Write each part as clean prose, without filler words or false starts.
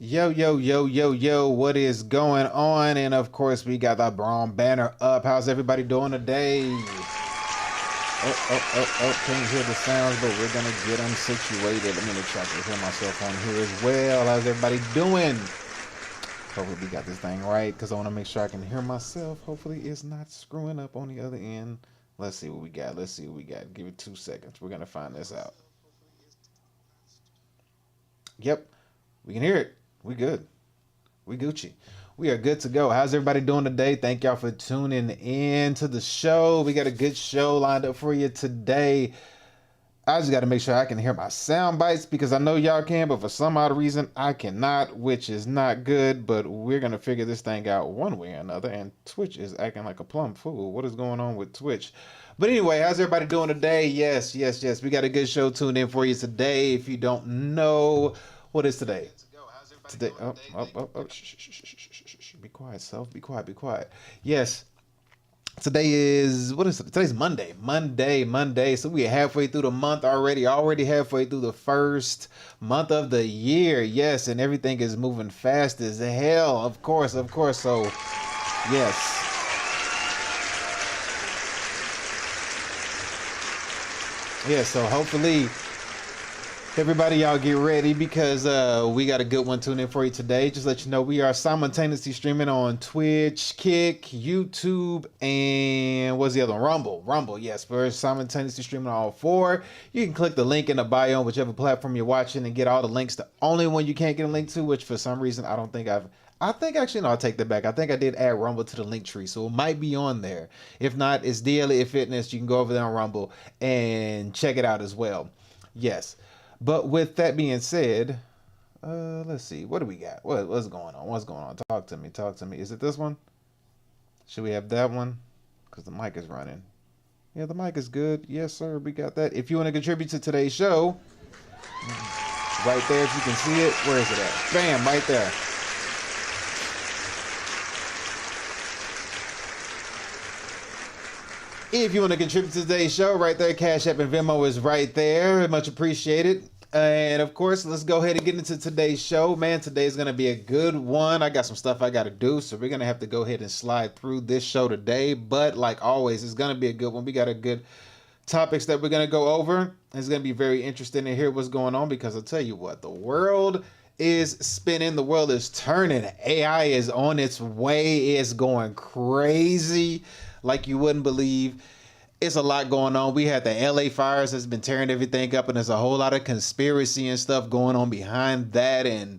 Yo, yo, yo, yo, yo, what is going on? And of course, we got the Braun banner up. How's everybody doing today? Can't hear the sounds, but we're gonna get them situated. Let me make sure I can hear myself on here as well. How's everybody doing? Hopefully, we got this thing right because I want to make sure I can hear myself. Hopefully, it's not screwing up on the other end. Let's see what we got. Let's see what we got. Give it 2 seconds. We're gonna find this out. Yep, we can hear it. We good. We Gucci. We are good to go. How's everybody doing today? Thank y'all for tuning in to the show. We got a good show lined up for you today. I just got to make sure I can hear my sound bites because I know y'all can, but for some odd reason I cannot, which is not good. But we're going to figure this thing out one way or another. And Twitch is acting like a plumb fool. What is going on with Twitch? But anyway, how's everybody doing today? Yes. We got a good show tuned in for you today. If you don't know, what is today? Today, be quiet, self. Be quiet. Yes, today is what is it? Today's Monday. So we are halfway through the month already halfway through the first month of the year. Yes, and everything is moving fast as hell. Of course. So, yes. Yeah, so hopefully everybody, y'all get ready because we got a good one tuned in for you today. Just let you know we are simultaneously streaming on Twitch, Kick, YouTube, and what's the other one? Rumble. Yes, we're simultaneously streaming on all four. You can click the link in the bio on whichever platform you're watching and get all the links. The only one you can't get a link to, which for some reason I think actually no, I'll take that back. I think I did add Rumble to the link tree, so it might be on there. If not, it's D.E.F Fitness. You can go over there on Rumble and check it out as well. Yes. But with that being said, let's see. What do we got? What's going on? Talk to me. Is it this one? Should we have that one? Because the mic is running. Yeah, the mic is good. Yes, sir. We got that. If you want to contribute to today's show, right there, if you can see it, where is it at? Bam, right there. If you want to contribute to today's show, right there, Cash App and Venmo is right there. Much appreciated. And of course, let's go ahead and get into today's show. Man, today's going to be a good one. I got some stuff I got to do, so we're going to have to go ahead and slide through this show today. But like always, it's going to be a good one. We got a good topics that we're going to go over. It's going to be very interesting to hear what's going on because I'll tell you what, the world is spinning. The world is turning. AI is on its way. It's going crazy like you wouldn't believe. It's a lot going on. We had the LA fires that's been tearing everything up, and there's a whole lot of conspiracy and stuff going on behind that, and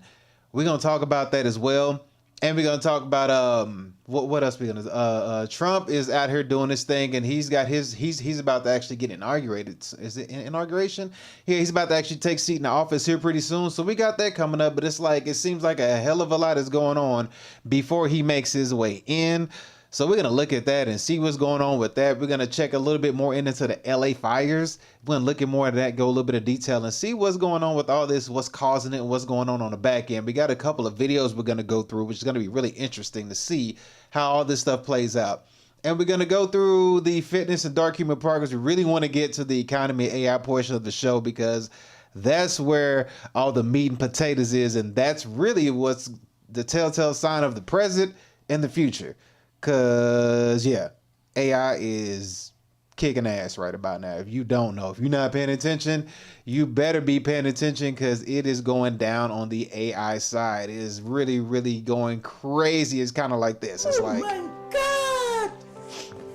we're gonna talk about that as well. And we're gonna talk about what else we gonna Trump is out here doing this thing, and he's about to actually get inaugurated. Is it inauguration? Yeah, he's about to actually take seat in the office here pretty soon. So we got that coming up, but it seems like a hell of a lot is going on before he makes his way in. So we're going to look at that and see what's going on with that. We're going to check a little bit more into the LA fires. We're going to look at more of that, go a little bit of detail and see what's going on with all this, what's causing it, and what's going on the back end. We got a couple of videos we're going to go through, which is going to be really interesting to see how all this stuff plays out. And we're going to go through the fitness and dark human progress. We really want to get to the economy AI portion of the show because that's where all the meat and potatoes is. And that's really what's the telltale sign of the present and the future. Cause yeah, AI is kicking ass right about now. If you don't know, if you're not paying attention, you better be paying attention because it is going down on the AI side. It is really, really going crazy. It's kind of like this. It's like, oh my God,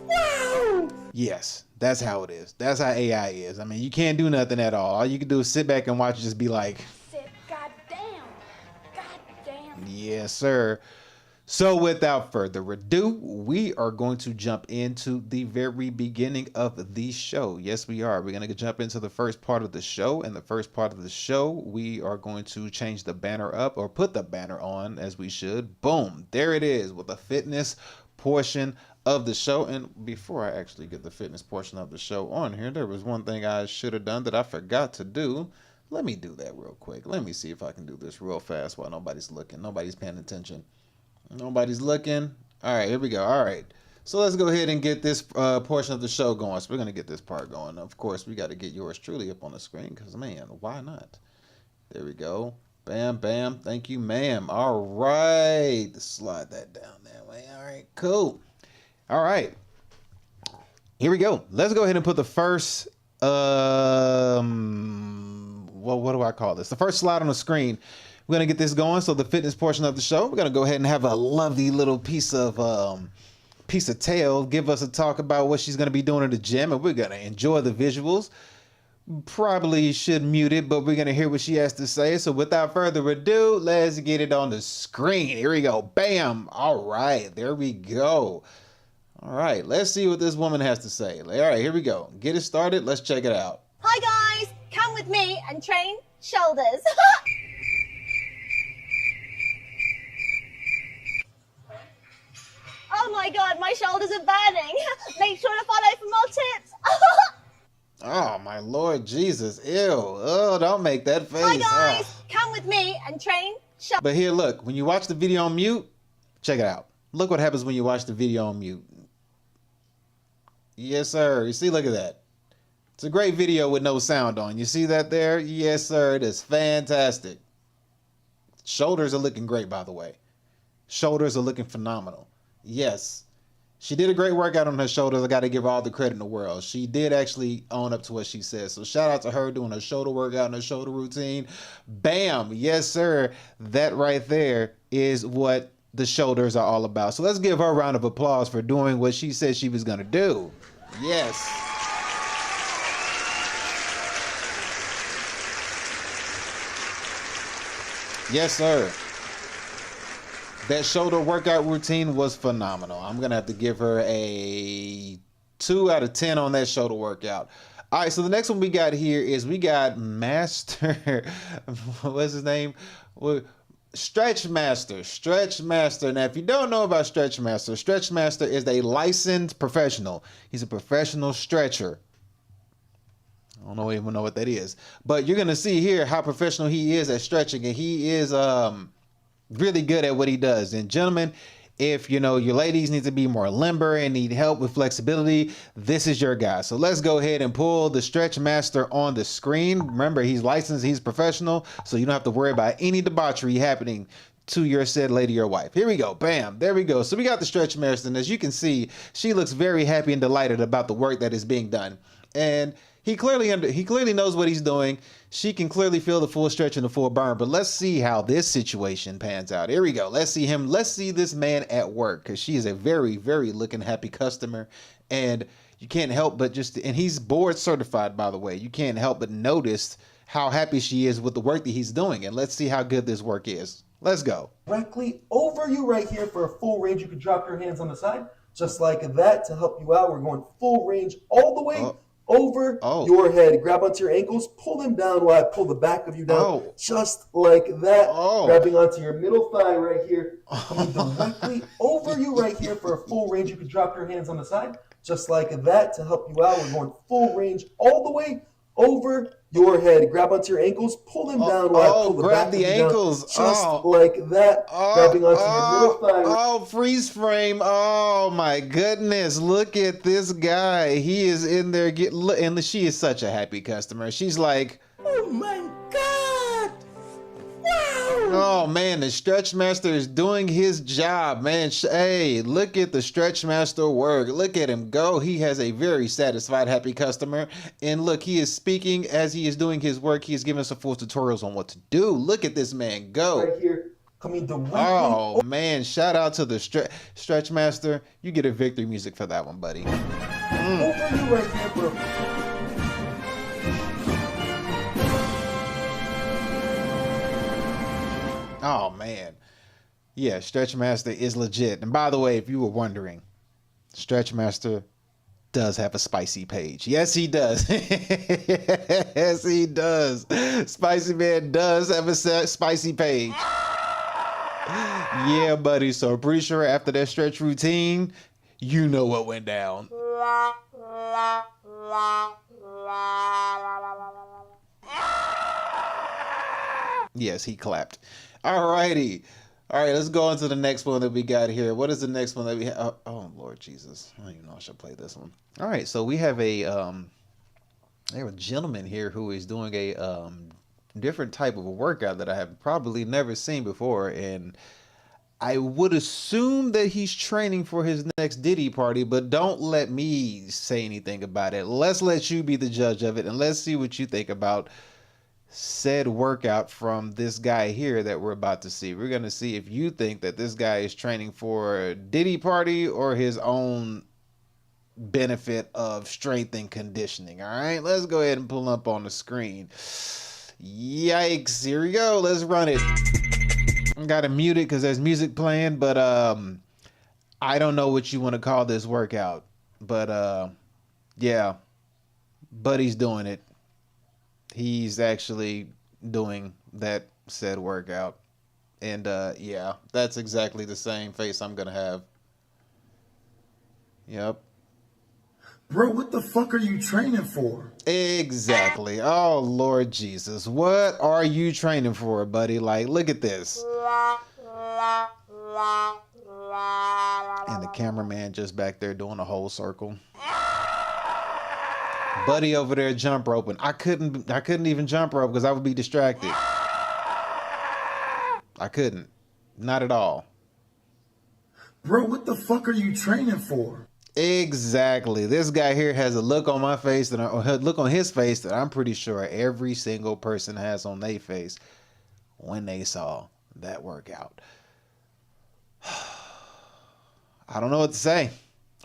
wow. Yes, that's how it is. That's how AI is. I mean, you can't do nothing at all. You can do is sit back and watch and just be like, goddamn. Yes, sir. So without further ado, we are going to jump into the very beginning of the show. Yes, we are. We're going to jump into the first part of the show. And the first part of the show, we are going to change the banner up or put the banner on as we should. Boom. There it is with the fitness portion of the show. And before I actually get the fitness portion of the show on here, there was one thing I should have done that I forgot to do. Let me do that real quick. Let me see if I can do this real fast while nobody's looking. Nobody's paying attention. Nobody's looking. All right, here we go. All right. So let's go ahead and get this portion of the show going. So we're going to get this part going. Of course, we got to get yours truly up on the screen because, man, why not? There we go. Bam, bam. Thank you, ma'am. All right. Slide that down that way. All right, cool. All right. Here we go. Let's go ahead and put the first, well, what do I call this? The first slide on the screen. We're going to get this going. So the fitness portion of the show, we're going to go ahead and have a lovely little piece of tail, give us a talk about what she's going to be doing at the gym, and we're going to enjoy the visuals. Probably should mute it, but we're going to hear what she has to say. So without further ado, let's get it on the screen. Here we go. Bam. All right. There we go. All right. Let's see what this woman has to say. All right. Here we go. Get it started. Let's check it out. Hi, guys. Come with me and train shoulders. Oh my God, my shoulders are burning. Make sure to follow for more tips. Oh, my Lord Jesus. Ew. Oh, don't make that face. Hi, guys. Come with me and train shoulders. But here, look. When you watch the video on mute, check it out. Look what happens when you watch the video on mute. Yes, sir. You see, look at that. It's a great video with no sound on. You see that there? Yes, sir. It is fantastic. Shoulders are looking great, by the way. Shoulders are looking phenomenal. Yes. She did a great workout on her shoulders. I got to give her all the credit in the world. She did actually own up to what she said. So shout out to her doing her shoulder workout and her shoulder routine. Bam. Yes, sir. That right there is what the shoulders are all about. So let's give her a round of applause for doing what she said she was going to do. Yes. Yes, sir. That shoulder workout routine was phenomenal. I'm going to have to give her a 2 out of 10 on that shoulder workout. All right, so the next one we got here is we got Master, what's his name? Stretch Master. Stretch Master. Now, if you don't know about Stretch Master is a licensed professional. He's a professional stretcher. I don't even know what that is. But you're going to see here how professional he is at stretching, and he is really good at what he does. And gentlemen, if you know your ladies need to be more limber and need help with flexibility, this is your guy. So let's go ahead and pull the Stretch Master on the screen. Remember, he's licensed, he's professional, so you don't have to worry about any debauchery happening to your said lady or wife. Here we go. Bam. There we go. So we got the Stretch Master, and as you can see, she looks very happy and delighted about the work that is being done. And he clearly knows what he's doing. She can clearly feel the full stretch and the full burn. But let's see how this situation pans out. Here we go. Let's see this man at work, because she is a very, very looking happy customer. And you can't help but and he's board certified, by the way. You can't help but notice how happy she is with the work that he's doing. And let's see how good this work is. Let's go. Directly over you right here for a full range. You can drop your hands on the side just like that to help you out. We're going full range all the way over your head. Grab onto your ankles, pull them down while I pull the back of you down, just like that. Grabbing onto your middle thigh right here, coming directly over you right here for a full range. You can drop your hands on the side, just like that to help you out. We're going full range all the way over your head. Grab onto your ankles, pull them down while I pull the back of you down, just like that. Grabbing onto your middle thigh. Freeze frame. Oh my goodness. Look at this guy. He is in there and she is such a happy customer. She's like, oh my God. Wow. Oh man, the Stretch Master is doing his job, man. Hey, look at the Stretch Master work. Look at him go. He has a very satisfied, happy customer. And look, he is speaking as he is doing his work. He is giving us some full tutorials on what to do. Look at this man go. Right here. Oh man, shout out to the Stretch Master. You get a victory music for that one, buddy. Over you right here, bro. Oh man. Yeah, Stretch Master is legit. And by the way, if you were wondering, Stretch Master does have a spicy page. Yes, he does. Yes, he does. Spicy Man does have a spicy page. Yeah, buddy. So pretty sure after that stretch routine, you know what went down. Yes, he clapped. Alrighty. All right, let's go on to the next one that we got here. What is the next one that we have? Oh, Lord Jesus. I don't even know I should play this one. All right, so we have a gentleman here who is doing a different type of a workout that I have probably never seen before, and I would assume that he's training for his next Diddy party, but don't let me say anything about it. Let's let you be the judge of it, and let's see what you think about said workout from this guy here that we're about to see. We're going to see if you think that this guy is training for a Diddy party or his own benefit of strength and conditioning. All right, let's go ahead and pull up on the screen. Yikes, here we go. Let's run it. I got to mute it because there's music playing, but I don't know what you want to call this workout, but yeah, Buddy's doing it. He's actually doing that said workout, and yeah, that's exactly the same face I'm gonna have. Yep. Bro, what the fuck are you training for? Exactly. Oh, Lord Jesus. What are you training for, buddy? Like, look at this. And the cameraman just back there doing a whole circle. Buddy over there jump roping. I couldn't even jump rope because I would be distracted. I couldn't. Not at all. Bro, what the fuck are you training for? Exactly. This guy here has a look on my face that look on his face that I'm pretty sure every single person has on their face when they saw that workout. I don't know what to say.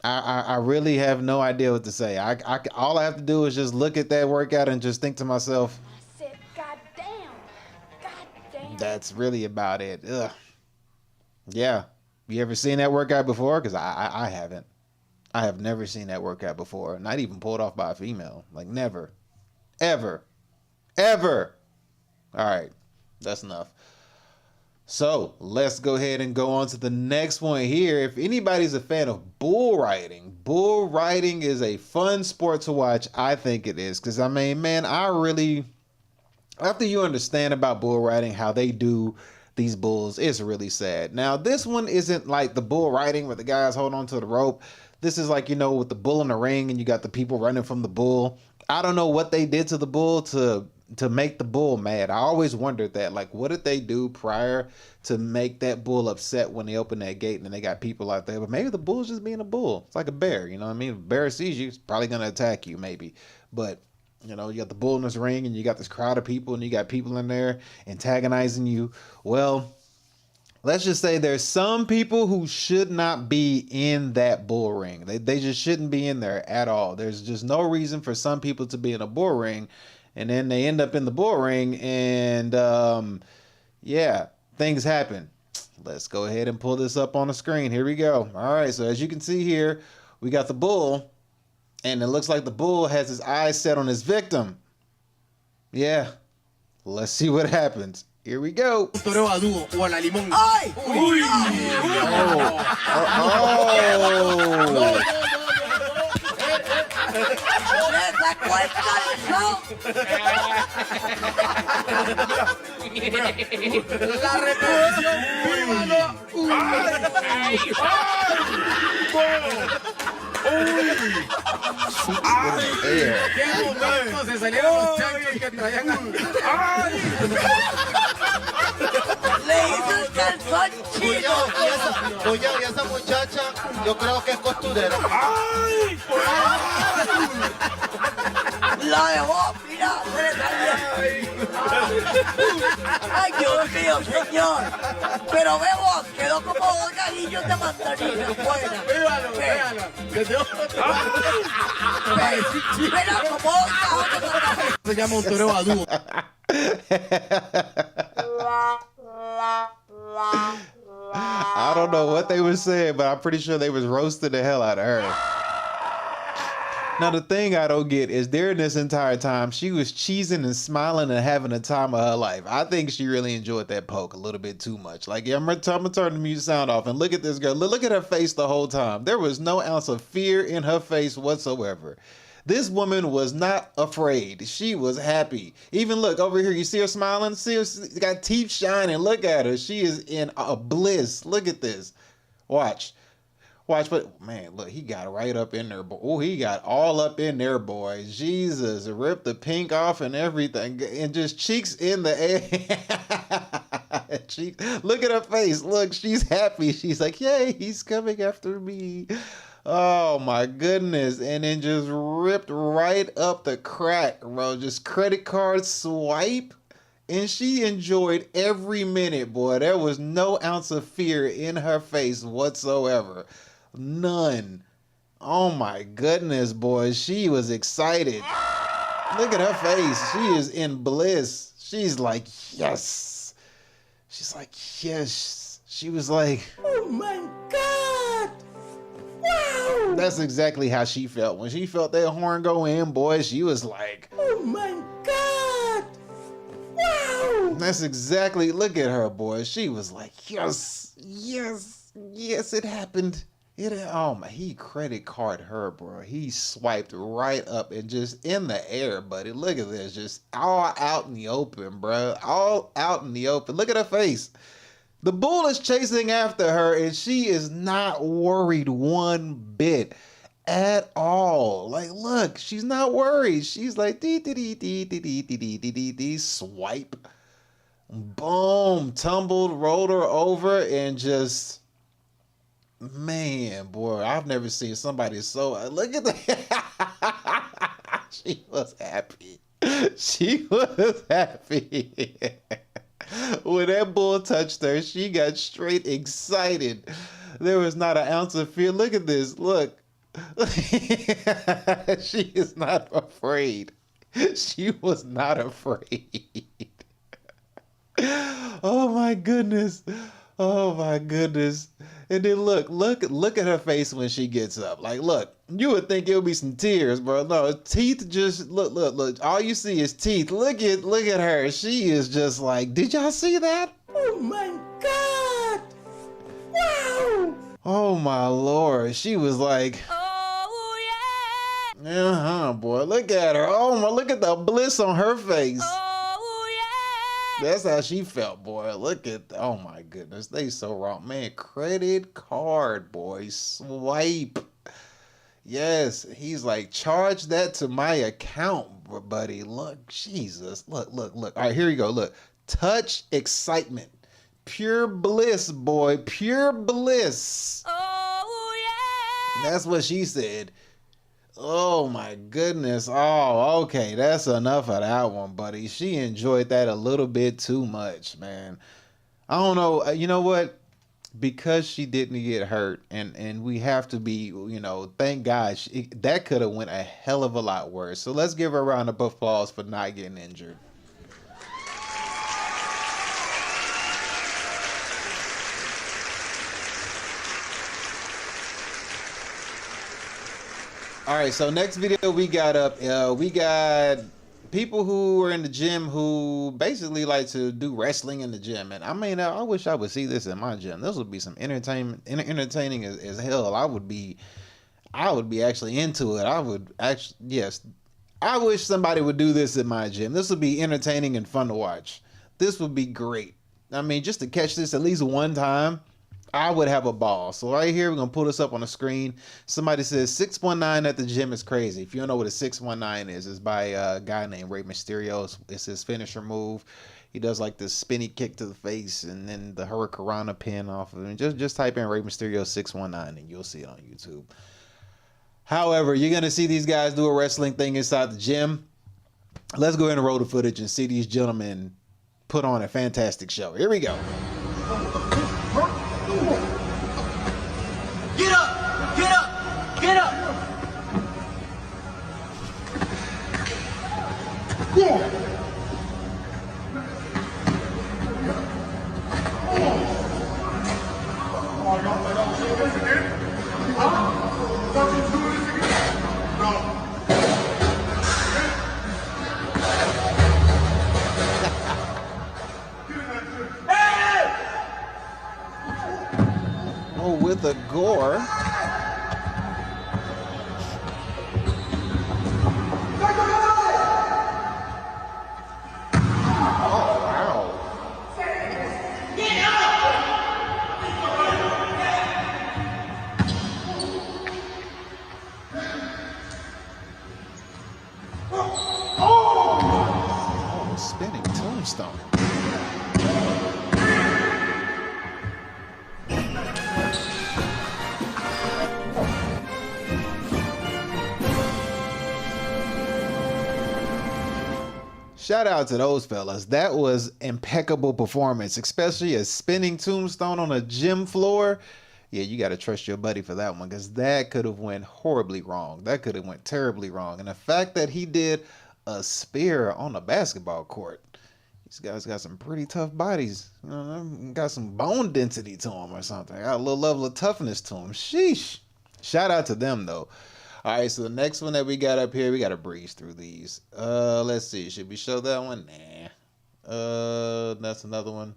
I really have no idea what to say. All I have to do is just look at that workout and just think to myself, I said, God damn. That's really about it. Ugh. Yeah. You ever seen that workout before? Because I haven't. I have never seen that workout before. Not even pulled off by a female. Like, never. Ever. Ever. All right. That's enough. So, let's go ahead and go on to the next one here. If anybody's a fan of bull riding is a fun sport to watch. I think it is. Because, I mean, man, after you understand about bull riding, how they do these bulls, it's really sad. Now, this one isn't like the bull riding where the guys hold on to the rope. This is like, with the bull in the ring and you got the people running from the bull. I don't know what they did to the bull to make the bull mad. I always wondered that. Like, what did they do prior to make that bull upset when they opened that gate and they got people out there? But maybe the bull's just being a bull. It's like a bear, you know what I mean? If a bear sees you, it's probably going to attack you maybe. But, you got the bull in this ring and you got this crowd of people and you got people in there antagonizing you. Well, let's just say there's some people who should not be in that bull ring. They just shouldn't be in there at all. There's just no reason for some people to be in a bull ring, and then they end up in the bull ring, and yeah, things happen. Let's go ahead and pull this up on the screen. Here we go. All right, so as you can see here, we got the bull, and it looks like the bull has his eyes set on his victim. Yeah, let's see what happens. Here we go. ¡Ay! ¡Uy! ¡Esa cuesta la repetición, vívalo. ¡Ay! ¡Qué momento! Se salieron los chanchos que traían. ¡Ay! Le hizo el calzón chino. Cuñado, y esa muchacha, yo creo que es costurera. ¡Ay! La dejó, mira, se le salió. Ay, Dios mío, señor. Pero vemos, quedó como dos galillos de mandarina fuera. Véalo. Mira, como dos cajos de mandarina. Se llama un toreo a dúo. I don't know what they were saying, but I'm pretty sure they was roasting the hell out of her. Now, the thing I don't get is during this entire time, she was cheesing and smiling and having the time of her life. I think she really enjoyed that poke a little bit too much. Like, yeah, I'm going to turn the music sound off and look at this girl. Look at her face the whole time. There was no ounce of fear in her face whatsoever. This woman was not afraid. She was happy. Even look over here. You see her smiling? See her got teeth shining. Look at her. She is in a bliss. Look at this. Watch. Watch, but man, look, he got right up in there. Oh, he got all up in there, boy. Jesus, ripped the pink off and everything, and just cheeks in the air. Cheeks. Look at her face. Look, she's happy. She's like, yay, he's coming after me. Oh my goodness. And then just ripped right up the crack, bro. Just credit card swipe. And she enjoyed every minute, boy. There was no ounce of fear in her face whatsoever. None. Oh my goodness, boy. She was excited. Look at her face. She is in bliss. She's like, yes. She's like, yes. She was like, oh my God. Wow. That's exactly how she felt. When she felt that horn go in, boy, she was like, oh my God. Wow. That's exactly, look at her, boy. She was like, yes, yes, yes, it happened. Oh my, he credit card her, bro. He swiped right up and just in the air, buddy. Look at this, just all out in the open, bro. All out in the open. Look at her face. The bull is chasing after her and she is not worried one bit at all. Like, look, she's not worried. She's like, swipe. Boom, tumbled, rolled her over, and just, man, boy, I've never seen somebody so, look at that. She was happy. She was happy. When that bull touched her, she got straight excited. There was not an ounce of fear. Look at this, look. She is not afraid. She was not afraid. Oh my goodness. Oh my goodness. And then look at her face when she gets up. Like, look, you would think it would be some tears, bro. No, teeth just, look. All you see is teeth. Look at her. She is just like, did y'all see that? Oh my God. Wow. Oh my Lord. She was like, oh yeah. uh-huh, boy. Look at her. Oh my, look at the bliss on her face. That's how she felt, boy. Look at, oh my goodness, they so wrong. Man, credit card, boy, swipe. Yes, he's like, charge that to my account, buddy. Look, Jesus, look. All right, here you go, look. Touch excitement. Pure bliss, boy, pure bliss. Oh yeah. That's what she said. Oh my goodness. Oh, okay. That's enough of that one, buddy. She enjoyed that a little bit too much, man. I don't know. You know what? Because she didn't get hurt, and we have to be, thank God, that could have went a hell of a lot worse. So let's give her a round of applause for not getting injured. All right, so next video we got up, we got people who are in the gym who basically like to do wrestling in the gym. And I mean, I wish I would see this in my gym. This would be some entertaining as hell. I would be actually into it. I wish somebody would do this in my gym. This would be entertaining and fun to watch. This would be great. I mean, just to catch this at least one time, I would have a ball. So right here, we're going to pull this up on the screen. Somebody says 619 at the gym is crazy. If you don't know what a 619 is, it's by a guy named Rey Mysterio. It's his finisher move. He does like this spinny kick to the face and then the Hurricanrana pin off of him. Just type in Rey Mysterio 619 and you'll see it on YouTube. However, you're going to see these guys do a wrestling thing inside the gym. Let's go ahead and roll the footage and see these gentlemen put on a fantastic show. Here we go. Get up! Get up! Get up! Oh, with the gore. Oh, wow. Shout out to those fellas. That was impeccable performance, especially a spinning tombstone on a gym floor. Yeah, you got to trust your buddy for that one, because that could have went horribly wrong. That could have went terribly wrong. And the fact that he did a spear on a basketball court, these guys got some pretty tough bodies. You know, got some bone density to them or something. Got a little level of toughness to them. Sheesh. Shout out to them, though. All right, so the next one that we got up here, we got to breeze through these. Let's see. Should we show that one? Nah. That's another one.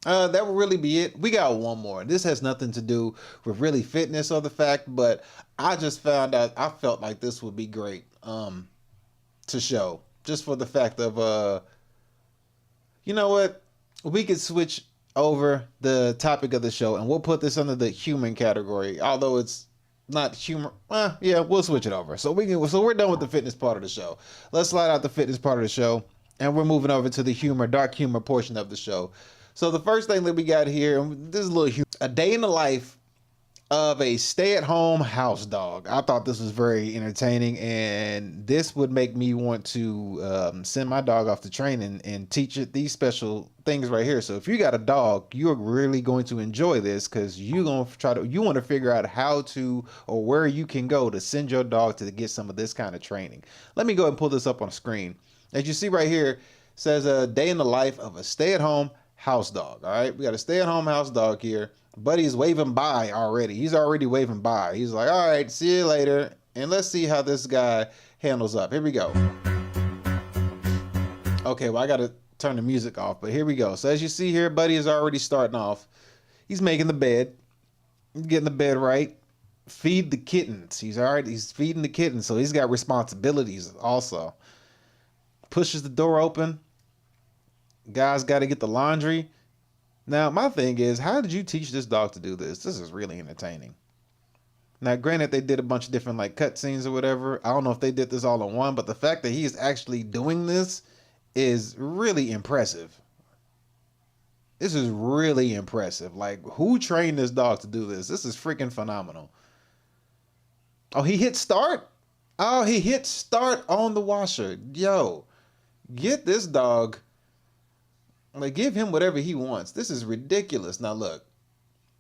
That will really be it. We got one more. This has nothing to do with really fitness or the fact, but I just found out, I felt like this would be great to show. Just for the fact of, you know what? We could switch over the topic of the show, and we'll put this under the human category, although it's not humor. Yeah, we'll switch it over. So we're done with the fitness part of the show. Let's slide out the fitness part of the show, and we're moving over to the humor, dark humor portion of the show. So the first thing that we got here, this is a little humor. A day in the life of a stay-at-home house dog. I thought this was very entertaining, and this would make me want to send my dog off to training and teach it these special things right here. So if you got a dog, you're really going to enjoy this, because you want to figure out how to, or where you can go to send your dog to get some of this kind of training. Let me go and pull this up on the screen. As you see right here, it says a day in the life of a stay-at-home house dog. All right, we got a stay-at-home house dog here. Buddy's waving by already. He's already waving by. He's like, all right, see you later. And let's see how this guy handles up. Here we go. Okay, well, I got to turn the music off, but here we go. So as you see here, Buddy is already starting off. He's making the bed, getting the bed right. Feed the kittens. He's feeding the kittens, so he's got responsibilities also. Pushes the door open. Guys got to get the laundry. Now, my thing is, how did you teach this dog to do this? This is really entertaining. Now, granted, they did a bunch of different like cut scenes or whatever. I don't know if they did this all in one, but the fact that he is actually doing this is really impressive. This is really impressive. Like, who trained this dog to do this? This is freaking phenomenal. Oh, he hit start? Oh, he hit start on the washer. Yo, get this dog. Like, give him whatever he wants. This is ridiculous. Now, look.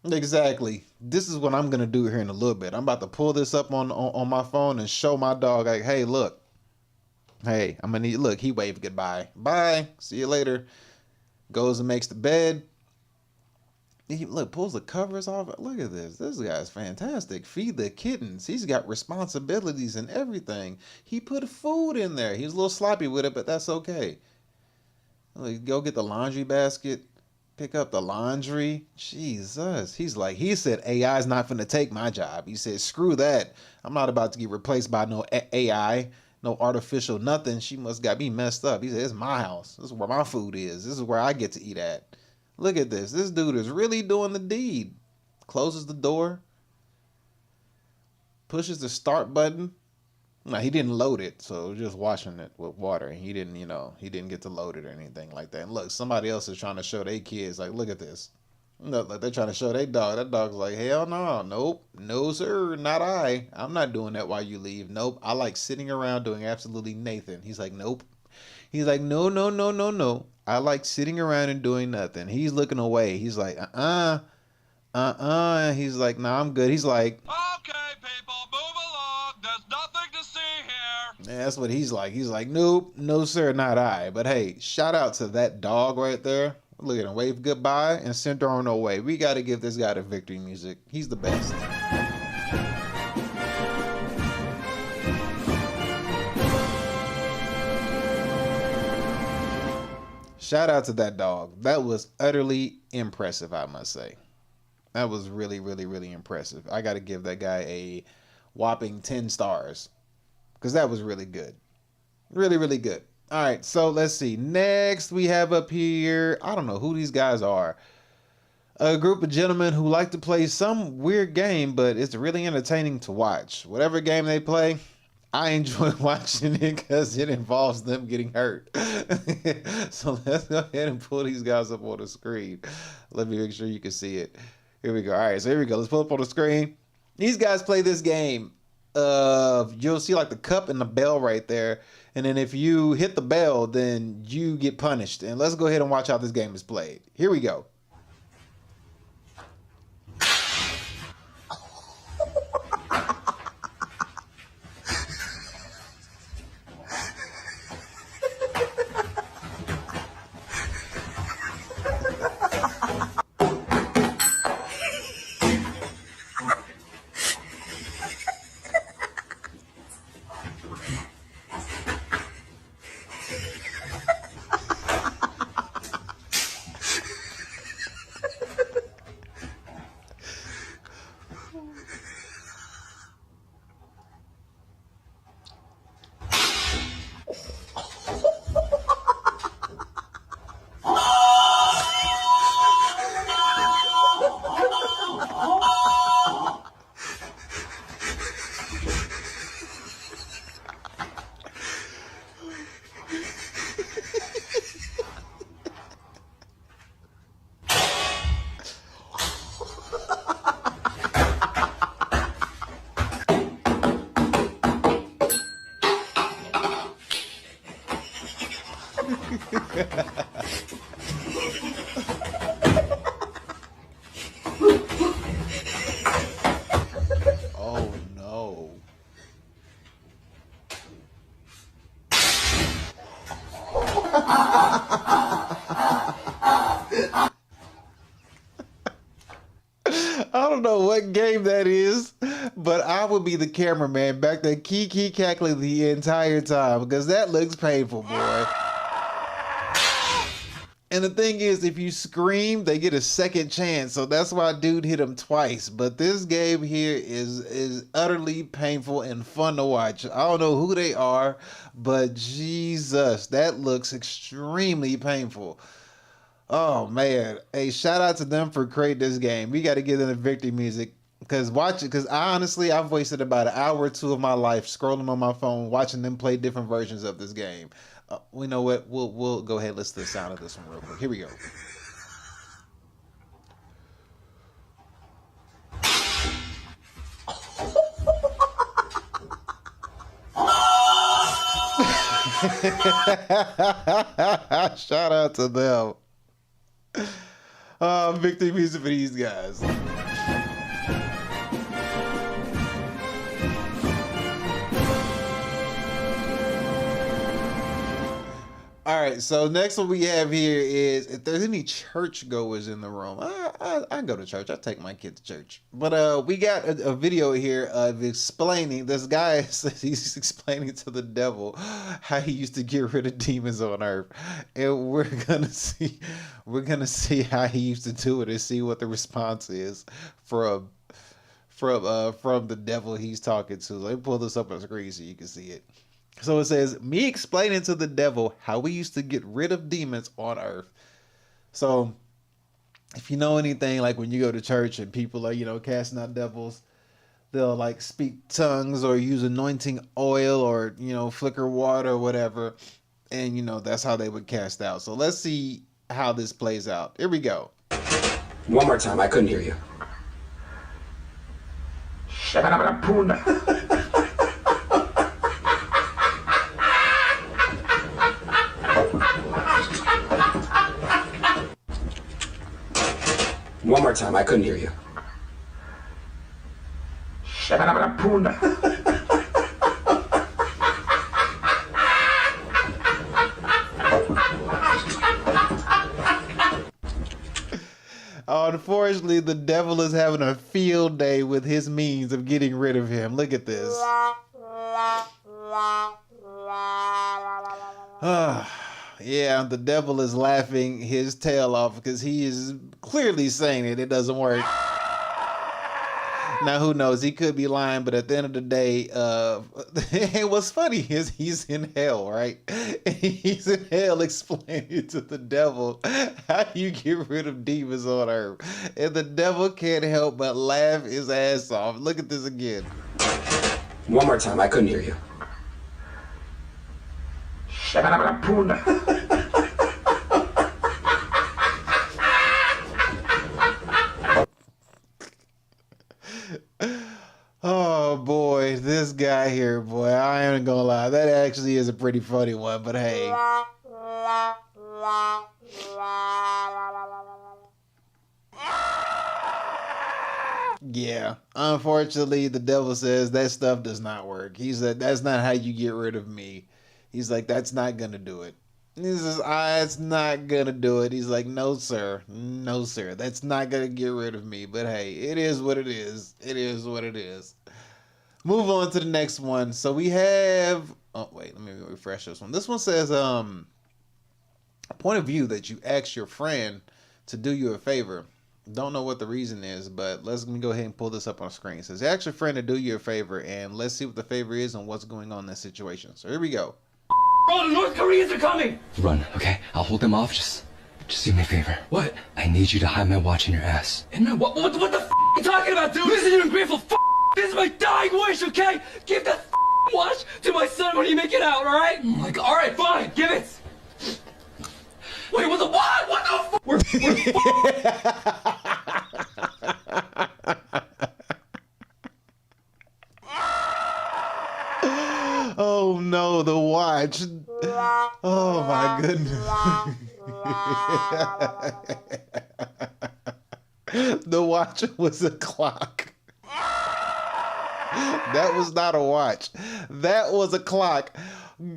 Exactly. This is what I'm going to do here in a little bit. I'm about to pull this up on my phone and show my dog, like, hey, look. Hey, I'm going to need, look, he waved goodbye. Bye. See you later. Goes and makes the bed. He, look, pulls the covers off. Look at this. This guy's fantastic. Feed the kittens. He's got responsibilities and everything. He put food in there. He was a little sloppy with it, but that's okay. Go get the laundry basket, pick up the laundry. Jesus. He said, AI's not finna take my job. He said, screw that. I'm not about to get replaced by no AI, no artificial nothing. She must got me messed up. He said, it's my house. This is where my food is. This is where I get to eat at. Look at this. This dude is really doing the deed. Closes the door. Pushes the start button. No, he didn't load it, so just washing it with water. He didn't, he didn't get to load it or anything like that. And look, somebody else is trying to show their kids, like, look at this. Look, like they're trying to show their dog. That dog's like, hell no, nope, no sir, not I. I'm not doing that while you leave. Nope, I like sitting around doing absolutely nothing. He's like, nope. He's like, no, no, no, no, no. I like sitting around and doing nothing. He's looking away. He's like, He's like, nah, I'm good. He's like, okay, people, move along. There's nothing to see here. Yeah, that's what he's like. He's like, nope, no sir, not I. But hey, shout out to that dog right there. Look at him, wave goodbye and send her on her way. We got to give this guy the victory music. He's the best. Shout out to that dog. That was utterly impressive, I must say. That was really, really, really impressive. I got to give that guy a whopping 10 stars because that was really good. Really, really good. All right, so let's see. Next, we have up here, I don't know who these guys are. A group of gentlemen who like to play some weird game, but it's really entertaining to watch. Whatever game they play, I enjoy watching it because it involves them getting hurt. So let's go ahead and pull these guys up on the screen. Let me make sure you can see it. Here we go. All right, so here we go. Let's pull up on the screen. These guys play this game. you'll see like the cup and the bell right there. And then if you hit the bell, then you get punished. And let's go ahead and watch how this game is played. Here we go. Oh no. I don't know what game that is, but I would be the cameraman back there kiki cackling the entire time because that looks painful, boy. And the thing is, if you scream, they get a second chance. So that's why dude hit him twice. But this game here is utterly painful and fun to watch. I don't know who they are, but Jesus, that looks extremely painful. Oh man. Hey, shout out to them for creating this game. We got to give them the victory music. Because I've wasted about an hour or two of my life scrolling on my phone, watching them play different versions of this game. We know what, we'll go ahead and listen to the sound of this one real quick. Here we go. Shout out to them. Victory music for these guys. All right, so next one we have here is if there's any church goers in the room. I go to church. I take my kid to church. But we got a video here of explaining. This guy says he's explaining to the devil how he used to get rid of demons on earth, and we're gonna see how he used to do it and see what the response is from the devil he's talking to. Let me pull this up on the screen so you can see it. So it says, me explaining to the devil how we used to get rid of demons on earth. So if you know anything, like when you go to church and people are, casting out devils, they'll like speak tongues or use anointing oil or, flicker water or whatever. And, that's how they would cast out. So let's see how this plays out. Here we go. One more time. I couldn't hear you. One more time, I couldn't hear you. Unfortunately, the devil is having a field day with his means of getting rid of him. Look at this. Yeah, the devil is laughing his tail off because he is clearly saying it doesn't work. Now, who knows? He could be lying, but at the end of the day, what's funny is he's in hell, right? He's in hell explaining to the devil how you get rid of demons on earth. And the devil can't help but laugh his ass off. Look at this again. One more time, I couldn't hear you. Oh boy, this got here, boy. I ain't gonna lie. That actually is a pretty funny one, but hey. Yeah, unfortunately, the devil says that stuff does not work. He said, that's not how you get rid of me. He's like, that's not gonna do it. He says, it's not gonna do it. He's like, no, sir. No, sir. That's not gonna get rid of me. But hey, it is what it is. It is what it is. Move on to the next one. So we have, oh, wait, let me refresh this one. This one says, point of view that you ask your friend to do you a favor. Don't know what the reason is, but let me go ahead and pull this up on the screen. It says, ask your friend to do you a favor, and let's see what the favor is and what's going on in this situation. So here we go. Bro, the North Koreans are coming! Run, okay? I'll hold them off. Just do me a favor. What? I need you to hide my watch in your ass. And my what the f are you talking about, dude? Listen, you ungrateful f. This is my dying wish, okay? Give that watch to my son when you make it out, alright? Oh my god, alright, fine, give it! Wait, what the what? What the f? Oh no, the watch. Oh my goodness. The watch was a clock. That was not a watch. That was a clock.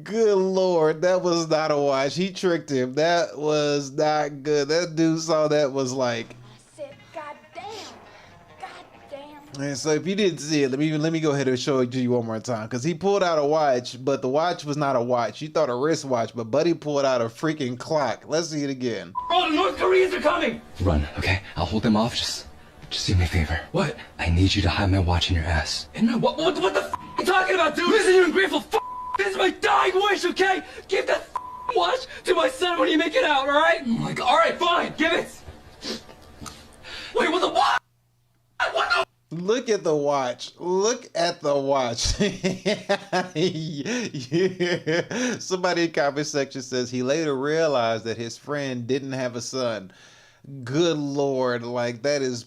Good Lord, that was not a watch. He tricked him. That was not good. That dude saw that was like. I said, goddamn. And so if you didn't see it, let me go ahead and show it to you one more time. Because he pulled out a watch, but the watch was not a watch. You thought a wristwatch, but Buddy pulled out a freaking clock. Let's see it again. Bro, the North Koreans are coming! Run, okay? I'll hold them off. Just do me a favor. What? I need you to hide my watch in your ass. And my what the f are you talking about, dude? Listen, you ungrateful f. This is my dying wish, okay? Give that watch to my son when you make it out, alright? Oh my god, alright, fine, give it! Wait, what the what? What the? Look at the watch. Look at the watch. Yeah. Somebody in the comment section says he later realized that his friend didn't have a son. Good Lord, like that is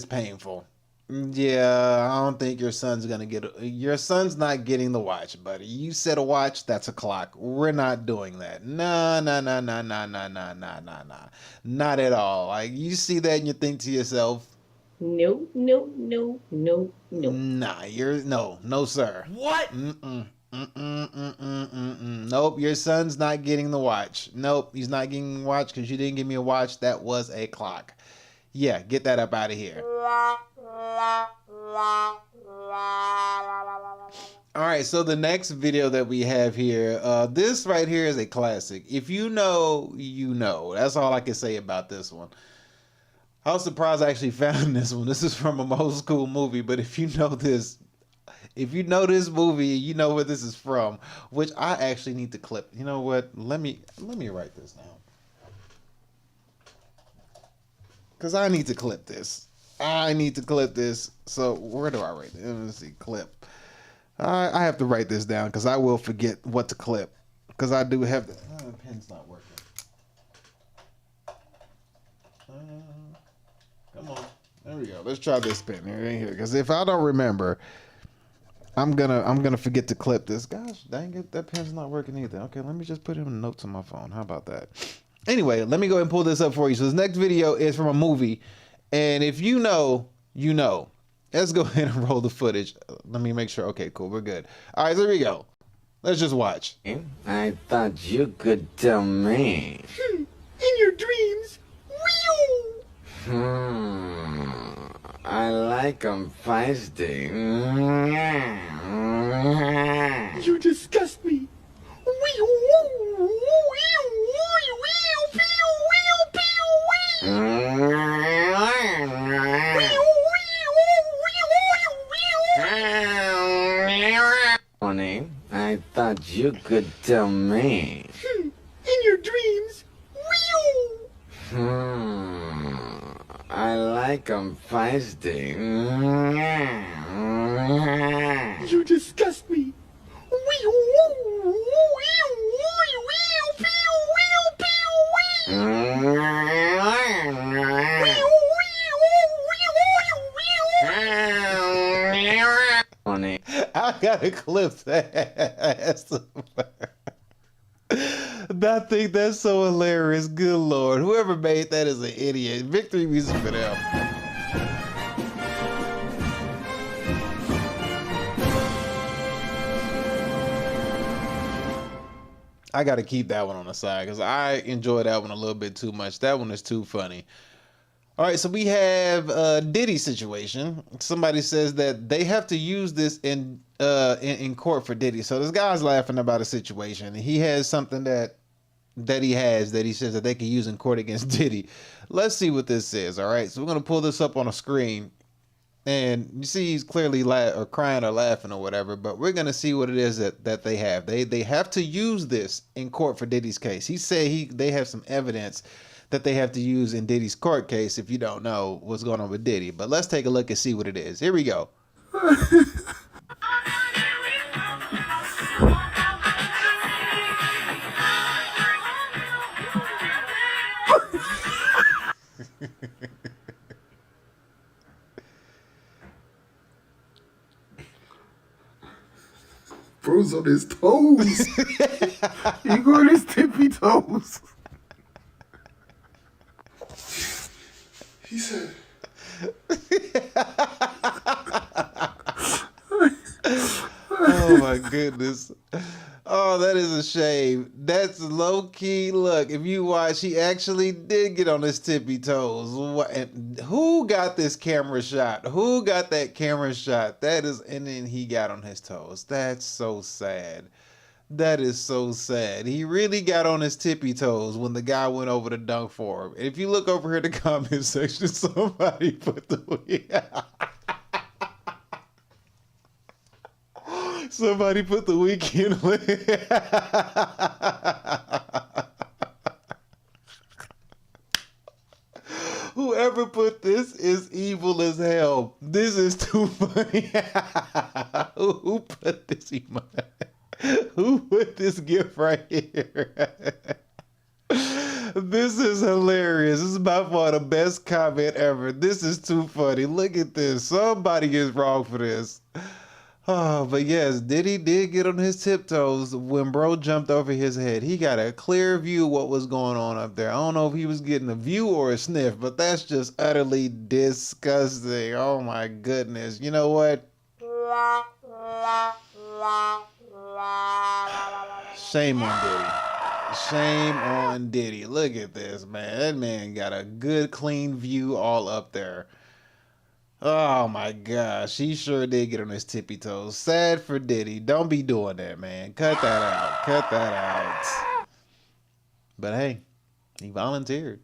painful. Yeah, I don't think your son's gonna get your son's not getting the watch, buddy. You said a watch, that's a clock. We're not doing that. Nah. Not at all. Like you see that and you think to yourself, No. nah, no, sir. What? Nope, your son's not getting the watch. Nope, he's not getting the watch because you didn't give me a watch. That was a clock. Yeah, get that up out of here. All right, so the next video that we have here, this right here is a classic. If you know, you know. That's all I can say about this one. I was surprised I actually found this one. This is from a old school movie, but if you know this movie, you know where this is from, which I actually need to clip. You know what? Let me write this down. Because I need to clip this. So where do I write it? Let's see, clip. I have to write this down because I will forget what to clip. Because I do have the pen's not working. Come on. There we go. Let's try this pen here. Because if I don't remember, I'm gonna forget to clip this. Gosh, dang it, that pen's not working either. Okay, let me just put in notes on my phone. How about that? Anyway, let me go ahead and pull this up for you. So this next video is from a movie, and if you know, you know. Let's go ahead and roll the footage. Let me make sure. Okay, cool, we're good. All right, so here we go. Let's just watch. I thought you could tell me. In your dreams. I like 'em feisty. You disgust me. Honey, I thought you could tell me. In your dreams. I like 'em feisty. You disgust me. Honey. I gotta clip that. I think that's so hilarious. Good Lord. Whoever made that is an idiot. Victory music for them. I got to keep that one on the side because I enjoy that one a little bit too much. That one is too funny. All right, so we have a Diddy situation. Somebody says that they have to use this in court for Diddy. So this guy's laughing about a situation. He has something that he says that they can use in court against Diddy. Let's see what this is. All right, so we're gonna pull this up on a screen, and you see he's clearly crying or laughing or whatever. But we're gonna see what it is that they have. They have to use this in court for Diddy's case. He said they have some evidence that they have to use in Diddy's court case if you don't know what's going on with Diddy. But let's take a look and see what it is. Here we go. Bro's on his toes. He got his tippy toes. He said, oh my goodness. Oh, that is a shame. That's low key. Look, if you watch, he actually did get on his tippy toes. Who got this camera shot? Who got that camera shot? And then he got on his toes. That's so sad. That is so sad. He really got on his tippy toes when the guy went over to dunk for him. If you look over here in the comment section, somebody put the weekend link. Whoever put this is evil as hell. This is too funny. Who put this emoji? Who put this gift right here? This is hilarious. This is by far the best comment ever. This is too funny. Look at this. Somebody is wrong for this. Oh, but yes, Diddy did get on his tiptoes when bro jumped over his head. He got a clear view of what was going on up there. I don't know if he was getting a view or a sniff, but that's just utterly disgusting. Oh my goodness. You know what? Shame on Diddy. Shame on Diddy. Look at this, man. That man got a good, clean view all up there. Oh my gosh. He sure did get on his tippy toes. Sad for Diddy. Don't be doing that, man. Cut that out. Cut that out. But hey, he volunteered.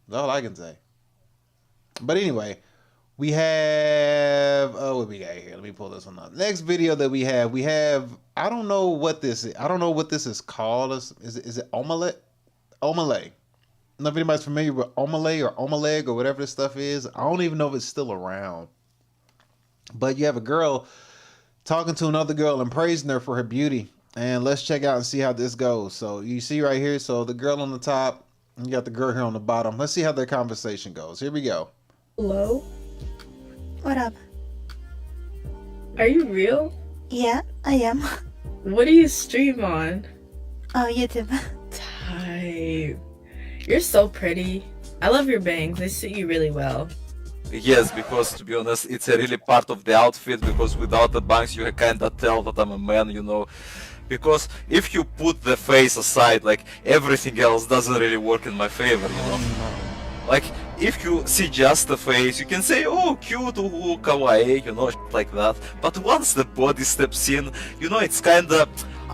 That's all I can say. But anyway, we have, what we got here? Let me pull this one up. Next video that we have, I don't know what this is. I don't know what this is called. Is it omelette? Omelette. I don't know if anybody's familiar with omelette or omeleg or whatever this stuff is. I don't even know if it's still around. But you have a girl talking to another girl and praising her for her beauty. And let's check out and see how this goes. So you see right here, so the girl on the top, and you got the girl here on the bottom. Let's see how their conversation goes. Here we go. Hello? What up? Are you real? Yeah, I am. What do you stream on? Oh, YouTube. Type. You're so pretty. I love your bangs. They suit you really well. Yes, because to be honest, it's a really part of the outfit, because without the bangs you kinda tell that I'm a man, you know. Because if you put the face aside, like, everything else doesn't really work in my favor, you know. Like, if you see just the face, you can say, oh, cute, oh, kawaii, you know, like that. But once the body steps in, you know, it's kinda...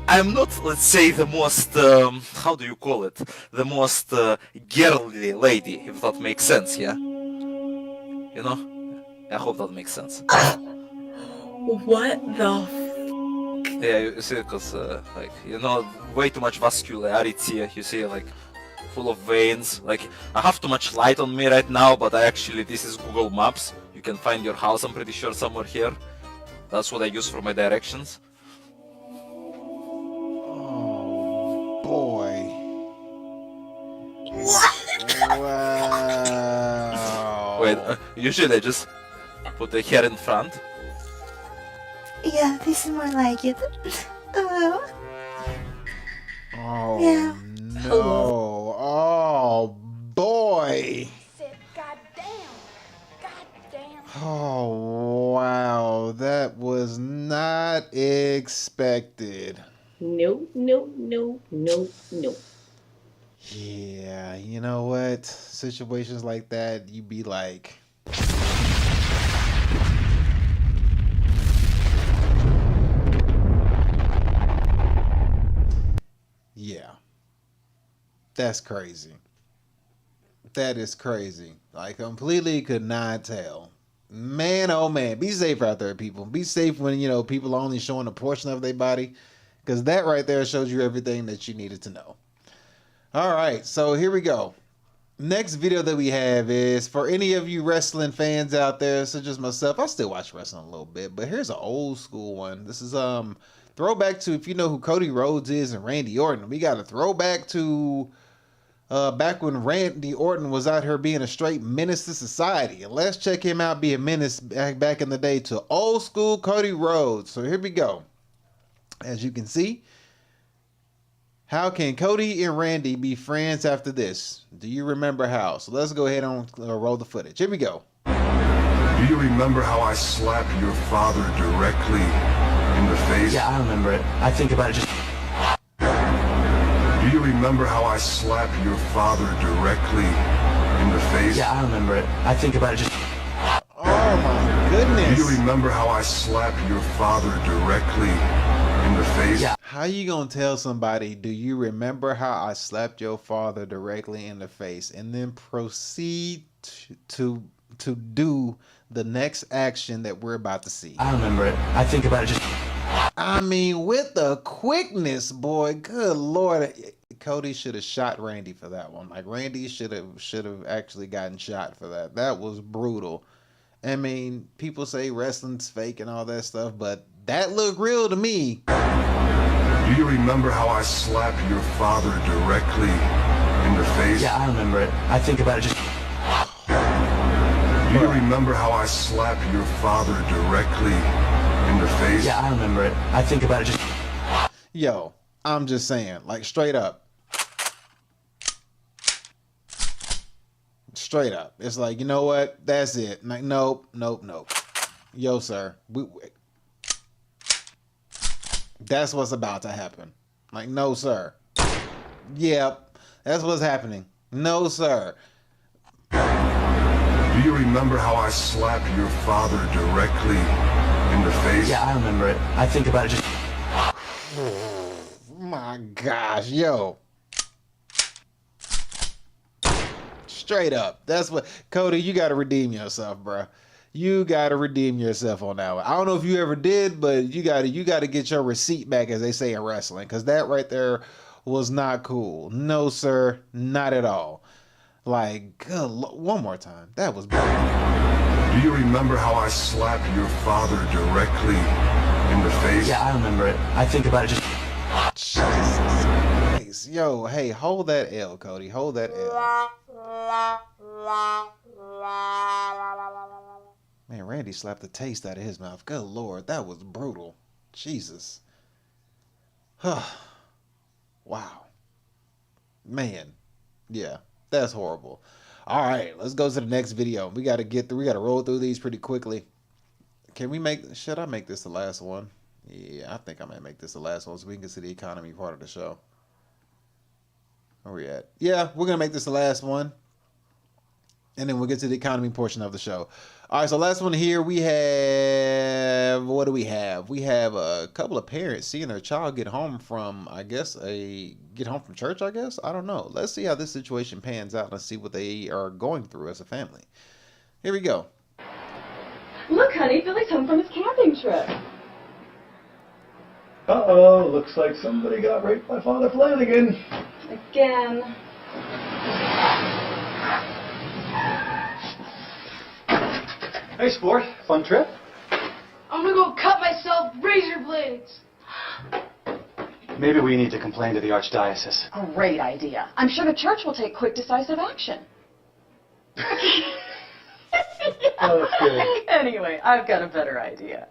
I'm not, let's say, the most, how do you call it? The most girly lady, if that makes sense, yeah? You know? I hope that makes sense. What the yeah, you see, because, like, you know, way too much vascularity, you see, like, full of veins. Like, I have too much light on me right now, but this is Google Maps. You can find your house, I'm pretty sure, somewhere here. That's what I use for my directions. Boy. Wow. Wait, usually I just put the hair in front. Yeah, this is more like it. Oh. Oh Yeah. no! Oh boy! Oh wow! That was not expected. Nope, nope, nope, nope, nope. Yeah, you know what? Situations like that, you be like, yeah, that's crazy. That is crazy. I completely could not tell. Man, oh man, be safe out there, people. Be safe when, people are only showing a portion of their body, because that right there shows you everything that you needed to know. All right, so here we go. Next video that we have is for any of you wrestling fans out there, such as myself. I still watch wrestling a little bit, but here's an old school one. This is throwback to, if you know who Cody Rhodes is and Randy Orton. We got a throwback to back when Randy Orton was out here being a straight menace to society. And let's check him out being a menace back in the day to old school Cody Rhodes. So here we go. As you can see, how can Cody and Randy be friends after this? Do you remember how? So let's go ahead and roll the footage. Here we go. Do you remember how I slapped your father directly in the face? Yeah, I remember it. I think about it just... Do you remember how I slapped your father directly in the face? Yeah, I remember it. I think about it just... Oh my goodness. Do you remember how I slapped your father directly in the face? Yeah. How you gonna tell somebody, do you remember how I slapped your father directly in the face, and then proceed to do the next action that we're about to see? I remember it. I think about it just... I mean, with the quickness, boy, good Lord. Cody should have shot Randy for that one. Like, Randy should have actually gotten shot for that. That was brutal. I mean, people say wrestling's fake and all that stuff, but that looked real to me. Do you remember how I slapped your father directly in the face? Yeah, I remember it. I think about it just... Do you remember how I slapped your father directly in the face? Yeah, I remember it. I think about it just... Yo, I'm just saying, like, straight up. Straight up. It's like, you know what? That's it. Like, nope. Yo, sir. That's what's about to happen. Like, no, sir. Yep. That's what's happening. No, sir. Do you remember how I slapped your father directly in the face? Yeah, I remember it. I think about it just... My gosh, yo. Straight up. That's what... Cody, you got to redeem yourself, bro. You got to redeem yourself on that one. I don't know if you ever did, but you got to get your receipt back, as they say in wrestling, because that right there was not cool. No, sir. Not at all. Like, good one more time. That was bad. Do you remember how I slapped your father directly in the face? Yeah, I remember it. I think about it just... Jesus Christ. Yo, hey, hold that L, Cody. Hold that L. Man, Randy slapped the taste out of his mouth. Good Lord, that was brutal. Jesus. Wow. Man. Yeah, that's horrible. All right, let's go to the next video. We got to roll through these pretty quickly. Should I make this the last one? Yeah, I think I might make this the last one so we can get to the economy part of the show. Where we at? Yeah, we're going to make this the last one. And then we'll get to the economy portion of the show. All right, so last one here, we have, what do we have? We have a couple of parents seeing their child get home from, church, I guess? I don't know. Let's see how this situation pans out and see what they are going through as a family. Here we go. Look, honey, Billy's home from his camping trip. Uh-oh, looks like somebody got raped by Father Flanagan. Again. Hey, sport. Fun trip? I'm gonna go cut myself razor blades. Maybe we need to complain to the archdiocese. Great idea. I'm sure the church will take quick, decisive action. Oh, that's good. Anyway, I've got a better idea.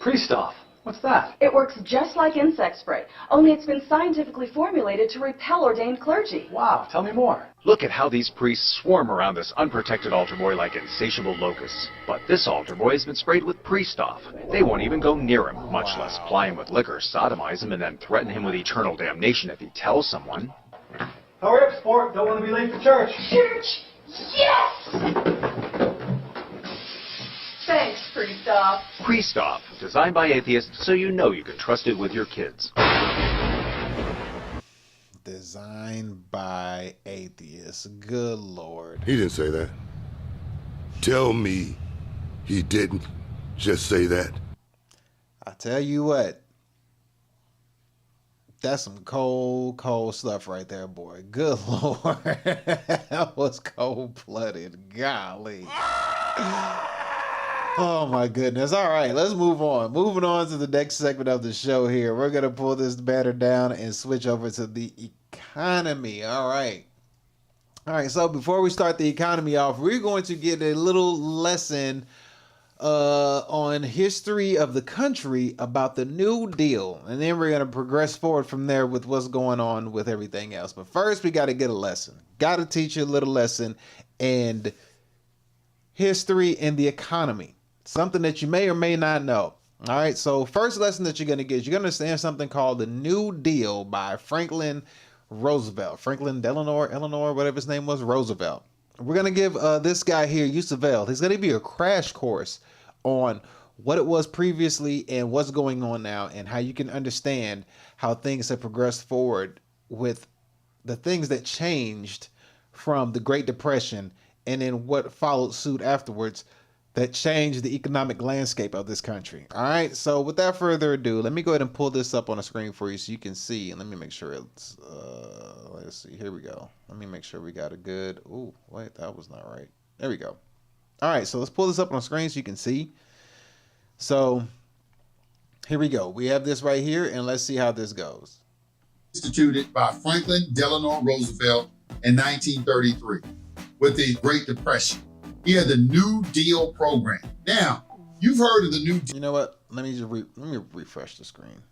Pre-stuff. What's that? It works just like insect spray, only it's been scientifically formulated to repel ordained clergy. Wow, tell me more. Look at how these priests swarm around this unprotected altar boy like insatiable locusts. But this altar boy has been sprayed with pre-stuff. They won't even go near him, much less ply him with liquor, sodomize him, and then threaten him with eternal damnation if he tells someone. Hurry up, sport. Don't want to be late for church. Church! Yes! Thanks, pre-stuff. Pre-stuff, designed by atheists so you know you can trust it with your kids. Designed by atheists. Good Lord. He didn't say that. Tell me he didn't just say that. I tell you what. That's some cold stuff right there, boy. Good Lord. That was cold-blooded. Golly. Oh my goodness. All right, let's move on. Moving on to the next segment of the show here. We're going to pull this banner down and switch over to the economy. All right. So before we start the economy off, we're going to get a little lesson on history of the country about the New Deal. And then we're going to progress forward from there with what's going on with everything else. But first, we got to get a lesson. Got to teach you a little lesson and history and the economy. Something that you may or may not know. All right, so first lesson that you're going to get, you're going to understand something called the New Deal by Franklin Roosevelt. Franklin Delano, Eleanor, whatever his name was, Roosevelt. We're going to give this guy here, Roosevelt, he's going to give you a crash course on what it was previously and what's going on now and how you can understand how things have progressed forward with the things that changed from the Great Depression and then what followed suit afterwards that changed the economic landscape of this country. All right, so without further ado, let me go ahead and pull this up on the screen for you so you can see. And let me make sure it's, let's see, here we go. Let me make sure we got a good, ooh, wait, that was not right. There we go. All right, so let's pull this up on the screen so you can see. So here we go. We have this right here, and let's see how this goes. Instituted by Franklin Delano Roosevelt in 1933 with the Great Depression. He had the New Deal program. Now, you've heard of the New Deal. You know what? Let me refresh the screen.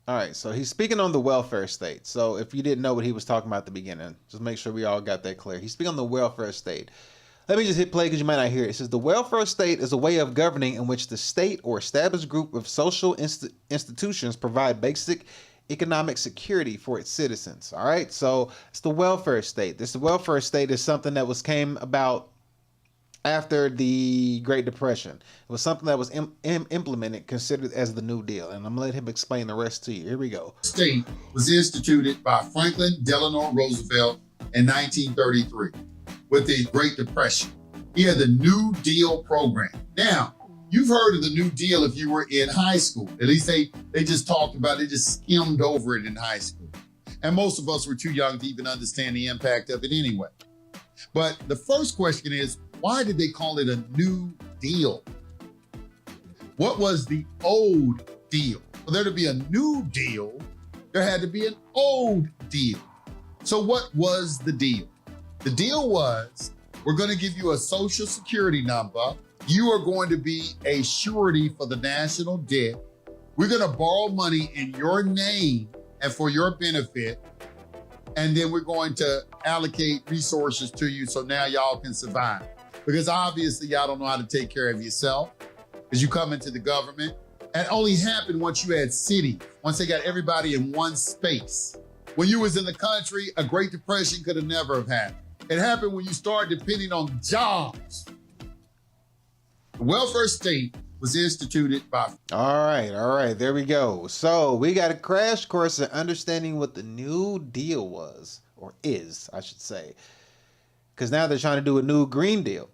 All right, so he's speaking on the welfare state. So if you didn't know what he was talking about at the beginning, just make sure we all got that clear. He's speaking on the welfare state. Let me just hit play because you might not hear it. It says, the welfare state is a way of governing in which the state or established group of social institutions provide basic economic security for its citizens. All right, so it's the welfare state. The welfare state is something that came about after the Great Depression. It was something that was implemented, considered as the New Deal. And I'm gonna let him explain the rest to you. Here we go. State was instituted by Franklin Delano Roosevelt in 1933 with the Great Depression. He had the New Deal program. Now, you've heard of the New Deal if you were in high school. At least they just talked about it, they just skimmed over it in high school. And most of us were too young to even understand the impact of it anyway. But the first question is, why did they call it a New Deal? What was the old deal? For there to be a new deal, there had to be an old deal. So what was the deal? The deal was, we're going to give you a social security number. You are going to be a surety for the national debt. We're going to borrow money in your name and for your benefit. And then we're going to allocate resources to you so now y'all can survive. Because obviously y'all don't know how to take care of yourself because you come into the government. And only happened once you had cities, once they got everybody in one space. When you was in the country, a Great Depression could have never have happened. It happened when you started depending on jobs. The welfare state was instituted by... All right, there we go. So we got a crash course in understanding what the New Deal was, or is, I should say. Because now they're trying to do a new Green Deal.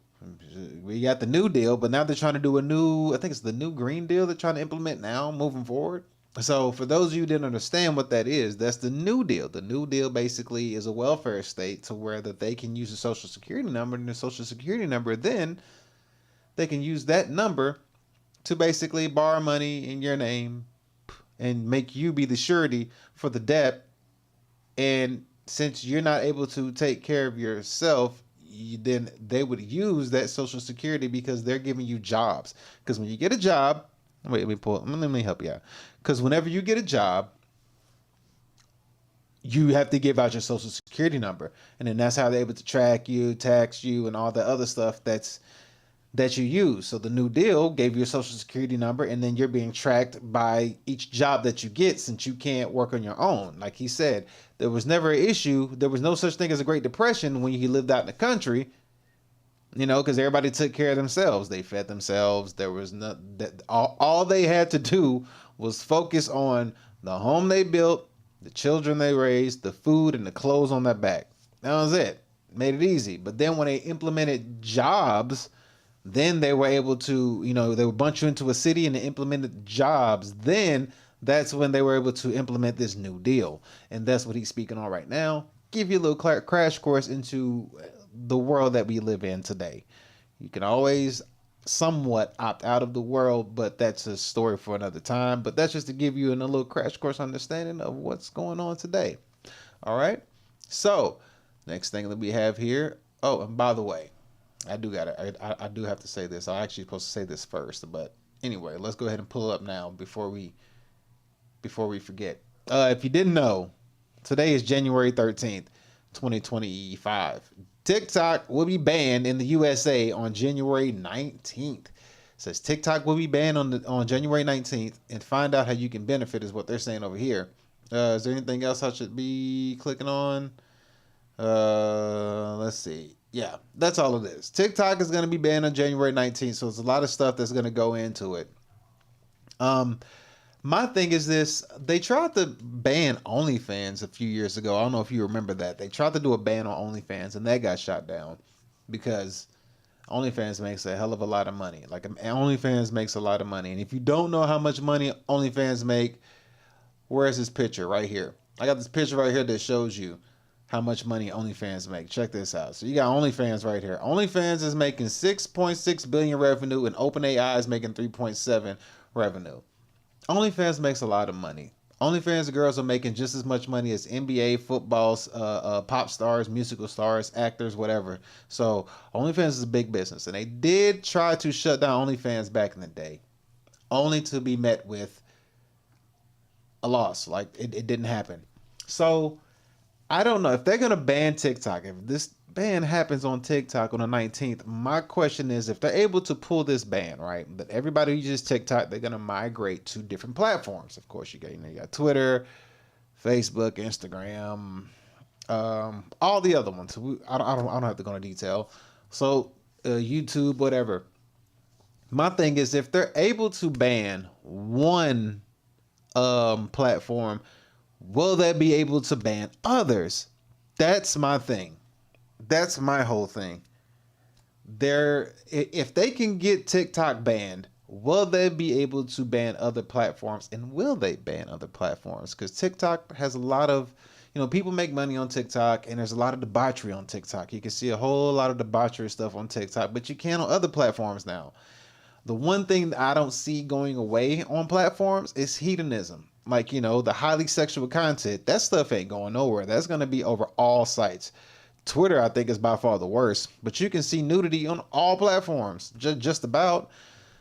We got the New Deal, but now they're trying to do a new, I think it's the new Green Deal they're trying to implement now, moving forward. So for those of you who didn't understand what that is, that's the New Deal. The New Deal basically is a welfare state to where that they can use a social security number, and the social security number, then they can use that number to basically borrow money in your name and make you be the surety for the debt. And since you're not able to take care of yourself, then they would use that social security because they're giving you jobs. Because when you get a job, Wait, let me help you out. Because whenever you get a job, you have to give out your social security number, and then that's how they're able to track you, tax you, and all the other stuff that you use. So the New Deal gave you a social security number, and then you're being tracked by each job that you get, since you can't work on your own. Like he said, there was never an issue. There was no such thing as a Great Depression when he lived out in the country, you know, because everybody took care of themselves. They fed themselves. There was all they had to do was focus on the home they built, the children they raised, the food, and the clothes on their back. That was it. Made it easy. But then when they implemented jobs, then they were able to, you know, they would bunch you into a city and they implemented jobs. Then that's when they were able to implement this New Deal. And that's what he's speaking on right now. Give you a little crash course into the world that we live in today. You can always somewhat opt out of the world, but that's a story for another time. But that's just to give you a little crash course understanding of what's going on today. All right. So next thing that we have here. Oh, and by the way, I do have to say this. I'm actually supposed to say this first, but anyway, let's go ahead and pull it up now before we forget. If you didn't know, today is January 13th, 2025. TikTok will be banned in the USA on January 19th. It says TikTok will be banned on January 19th, and find out how you can benefit is what they're saying over here. Is there anything else I should be clicking on? Let's see. Yeah, that's all it is. TikTok is going to be banned on January 19th, so there's a lot of stuff that's going to go into it. My thing is this. They tried to ban OnlyFans a few years ago. I don't know if you remember that. They tried to do a ban on OnlyFans, and that got shot down because OnlyFans makes a hell of a lot of money. Like, OnlyFans makes a lot of money. And if you don't know how much money OnlyFans make, where's this picture? Right here. I got this picture right here that shows you how much money OnlyFans make. Check this out. So you got OnlyFans right here. OnlyFans is making 6.6 billion revenue, and OpenAI is making 3.7 revenue. OnlyFans makes a lot of money. OnlyFans girls are making just as much money as NBA, footballs, pop stars, musical stars, actors, whatever. So OnlyFans is a big business, and they did try to shut down OnlyFans back in the day, only to be met with a loss. Like, it didn't happen. So I don't know if they're gonna ban TikTok. If this ban happens on TikTok on the 19th, my question is, if they're able to pull this ban, right, that everybody who uses TikTok, they're gonna migrate to different platforms. Of course, you got Twitter, Facebook, Instagram, all the other ones. I don't have to go into detail. So YouTube, whatever. My thing is, if they're able to ban one platform, will they be able to ban others? That's my thing. That's my whole thing. If they can get TikTok banned, will they be able to ban other platforms? And will they ban other platforms? Because TikTok has a lot of, people make money on TikTok, and there's a lot of debauchery on TikTok. You can see a whole lot of debauchery stuff on TikTok, but you can on other platforms now. The one thing that I don't see going away on platforms is hedonism. Like, the highly sexual content, that stuff ain't going nowhere. That's going to be over all sites. Twitter, I think, is by far the worst, but you can see nudity on all platforms, just about.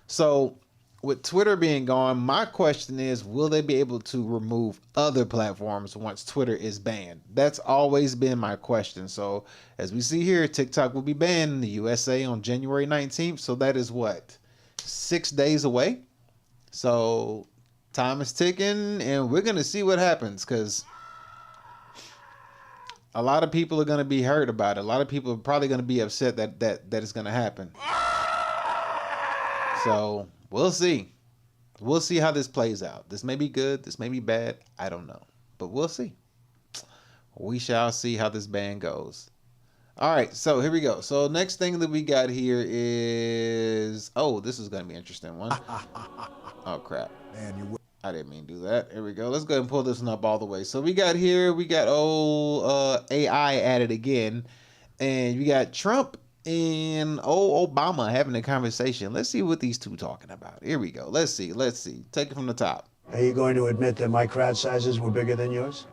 So with Twitter being gone, my question is, will they be able to remove other platforms once Twitter is banned? That's always been my question. So as we see here, TikTok will be banned in the USA on January 19th. So that is what, 6 days away? So time is ticking, and we're going to see what happens, because a lot of people are going to be hurt about it. A lot of people are probably going to be upset that it's going to happen. So we'll see. We'll see how this plays out. This may be good. This may be bad. I don't know. But we'll see. We shall see how this ban goes. All right. So here we go. So next thing that we got here is... Oh, this is going to be an interesting one. Oh, crap. Man, I didn't mean to do that. Here we go. Let's go ahead and pull this one up all the way. So we got AI added again. And we got Trump and Obama having a conversation. Let's see what these two talking about. Here we go. Let's see. Take it from the top. Are you going to admit that my crowd sizes were bigger than yours?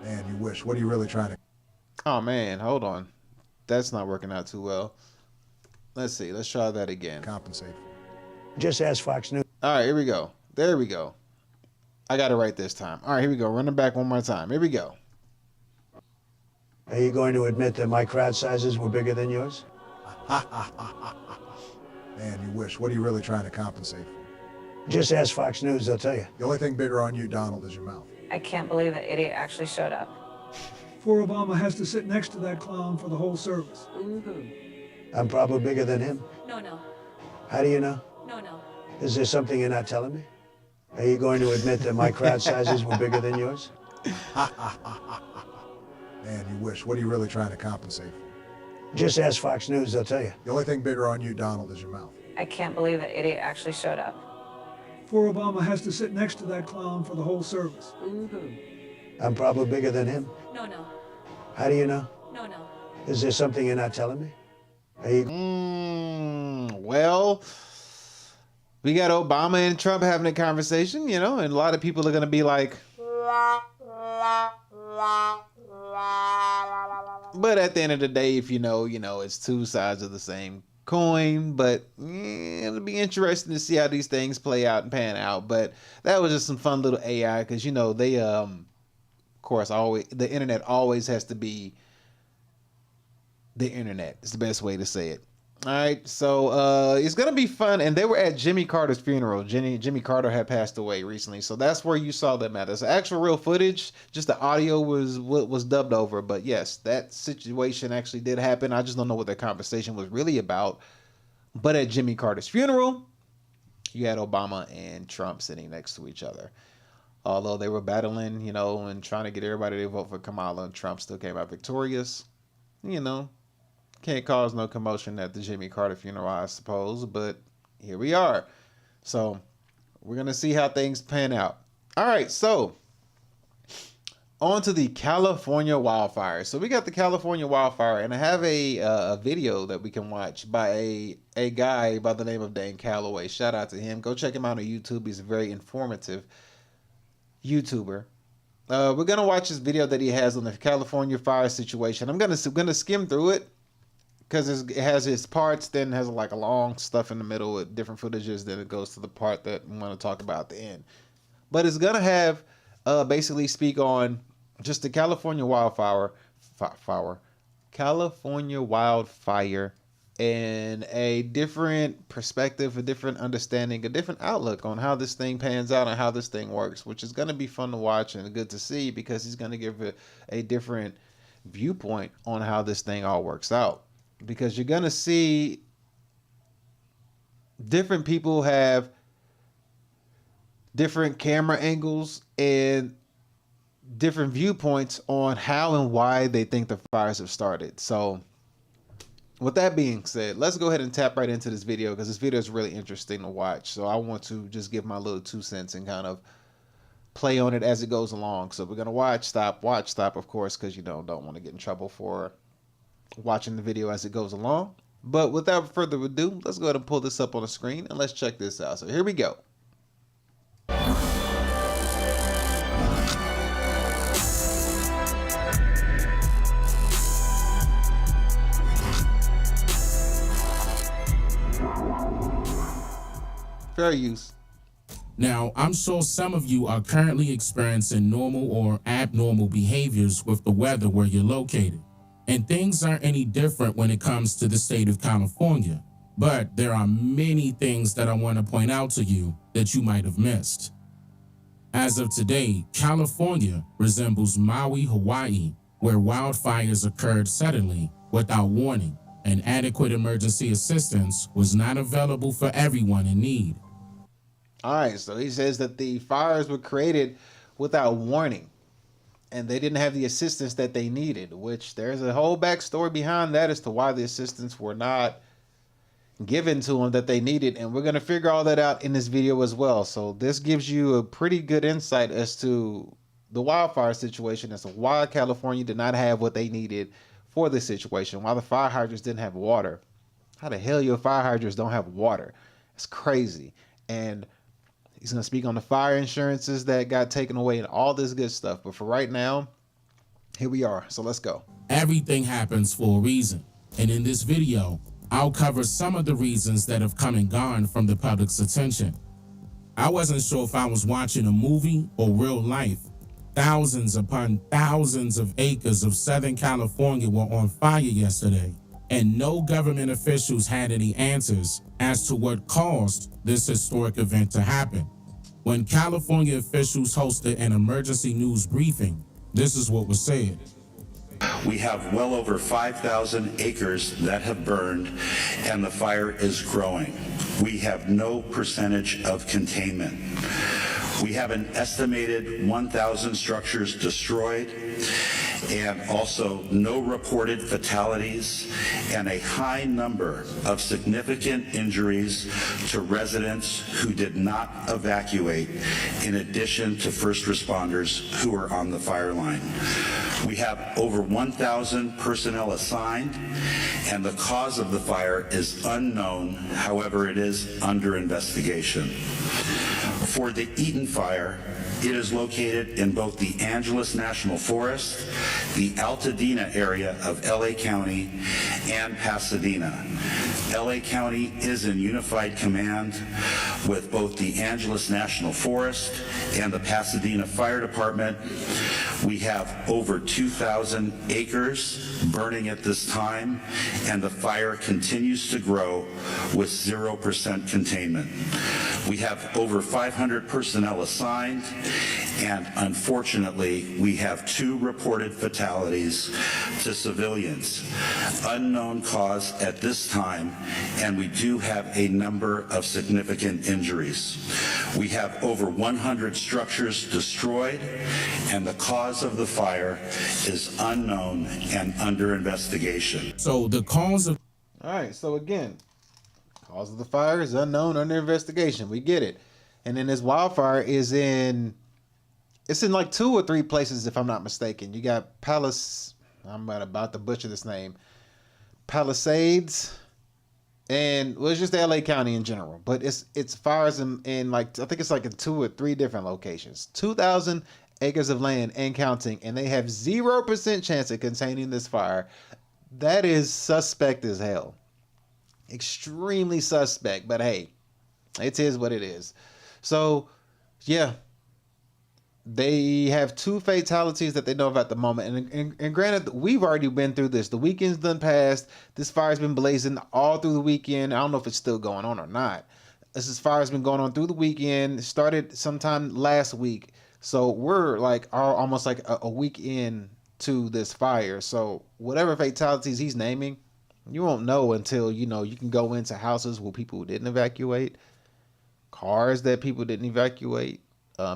Man, you wish. What are you really trying to... Oh, man. Hold on. That's not working out too well. Let's see. Let's try that again. Compensate. Just ask Fox News. All right, here we go. There we go. I got it right this time. All right, here we go. Run it back one more time. Here we go. Are you going to admit that my crowd sizes were bigger than yours? Man, you wish. What are you really trying to compensate for? Just ask Fox News, they'll tell you. The only thing bigger on you, Donald, is your mouth. I can't believe that idiot actually showed up. Poor Obama has to sit next to that clown for the whole service. I'm probably bigger than him. No. How do you know? No. Is there something you're not telling me? Are you going to admit that my crowd sizes were bigger than yours? Man, you wish. What are you really trying to compensate for? Just ask Fox News, they'll tell you. The only thing bigger on you, Donald, is your mouth. I can't believe that idiot actually showed up. Poor Obama has to sit next to that clown for the whole service. I'm probably bigger than him. No. How do you know? No. Is there something you're not telling me? Are you... Well, we got Obama and Trump having a conversation, you know, and a lot of people are going to be like, but at the end of the day, if you know, it's two sides of the same coin. But it'll be interesting to see how these things play out and pan out. But that was just some fun little AI, because, they, of course, the internet always has to be the internet. It's the best way to say it. All right, so it's gonna be fun, and they were at Jimmy Carter's funeral. Jimmy Carter had passed away recently, so that's where you saw them at. There's actual real footage, just the audio was dubbed over. But yes, that situation actually did happen. I just don't know what the conversation was really about. But at Jimmy Carter's funeral, you had Obama and Trump sitting next to each other. Although they were battling, and trying to get everybody to vote for Kamala, and Trump still came out victorious. Can't cause no commotion at the Jimmy Carter funeral, I suppose, but here we are. So we're going to see how things pan out. All right, so on to the California wildfires. So we got the California wildfire, and I have a video that we can watch by a guy by the name of Dan Calloway. Shout out to him. Go check him out on YouTube. He's a very informative YouTuber. We're going to watch this video that he has on the California fire situation. I'm going to skim through it, because it has its parts, then has like a long stuff in the middle with different footages, then it goes to the part that we want to talk about at the end. But it's going to have basically speak on just the California wildfire, and a different perspective, a different understanding, a different outlook on how this thing pans out and how this thing works, which is going to be fun to watch and good to see, because he's going to give it a different viewpoint on how this thing all works out. Because you're going to see different people have different camera angles and different viewpoints on how and why they think the fires have started. So with that being said, let's go ahead and tap right into this video, because this video is really interesting to watch. So I want to just give my little 2 cents and kind of play on it as it goes along. So we're going to watch, stop, of course, because don't want to get in trouble for watching the video as it goes along. But without further ado, let's go ahead and pull this up on the screen and let's check this out. So here we go. Fair use. Now, I'm sure some of you are currently experiencing normal or abnormal behaviors with the weather where you're located. And things aren't any different when it comes to the state of California. But there are many things that I want to point out to you that you might have missed. As of today, California resembles Maui, Hawaii, where wildfires occurred suddenly without warning, and adequate emergency assistance was not available for everyone in need. All right, so he says that the fires were created without warning, and they didn't have the assistance that they needed, which there's a whole backstory behind that as to why the assistance were not given to them that they needed. And we're going to figure all that out in this video as well. So this gives you a pretty good insight as to the wildfire situation, as to why California did not have what they needed for this situation, why the fire hydrants didn't have water. How the hell your fire hydrants don't have water? It's crazy. And he's going to speak on the fire insurances that got taken away and all this good stuff. But for right now, here we are. So let's go. Everything happens for a reason. And in this video, I'll cover some of the reasons that have come and gone from the public's attention. I wasn't sure if I was watching a movie or real life. Thousands upon thousands of acres of Southern California were on fire yesterday, and no government officials had any answers as to what caused this historic event to happen. When California officials hosted an emergency news briefing, this is what was said. We have well over 5,000 acres that have burned, and the fire is growing. We have no percentage of containment. We have an estimated 1,000 structures destroyed, and also no reported fatalities, and a high number of significant injuries to residents who did not evacuate, in addition to first responders who were on the fire line. We have over 1,000 personnel assigned, and the cause of the fire is unknown. However, it is under investigation. For the Eaton Fire, it is located in both the Angeles National Forest, the Altadena area of LA County, and Pasadena. LA County is in unified command with both the Angeles National Forest and the Pasadena Fire Department. We have over 2,000 acres burning at this time, and the fire continues to grow with 0% containment. We have over 500 personnel assigned, and unfortunately, we have 2 reported fatalities to civilians. Unknown cause at this time, and we do have a number of significant injuries. We have over 100 structures destroyed, and the cause of the fire is unknown and under investigation. So the cause of... All right, so again, cause of the fire is unknown, under investigation. We get it. And then this wildfire is in like 2 or 3 places, if I'm not mistaken. You got I'm about to butcher this name, Palisades, and well, it's just the LA County in general. But it's fires in like, I think it's like in 2 or 3 different locations. 2,000 acres of land and counting, and they have 0% chance of containing this fire. That is suspect as hell. Extremely suspect, but hey, it is what it is. So, yeah, they have 2 fatalities that they know of at the moment. And granted, we've already been through this. The weekend's done passed. This fire's been blazing all through the weekend. I don't know if it's still going on or not. This fire's been going on through the weekend. It started sometime last week. So we're like almost like a week in to this fire. So whatever fatalities he's naming, you won't know until, you can go into houses where people didn't evacuate, cars that people didn't evacuate,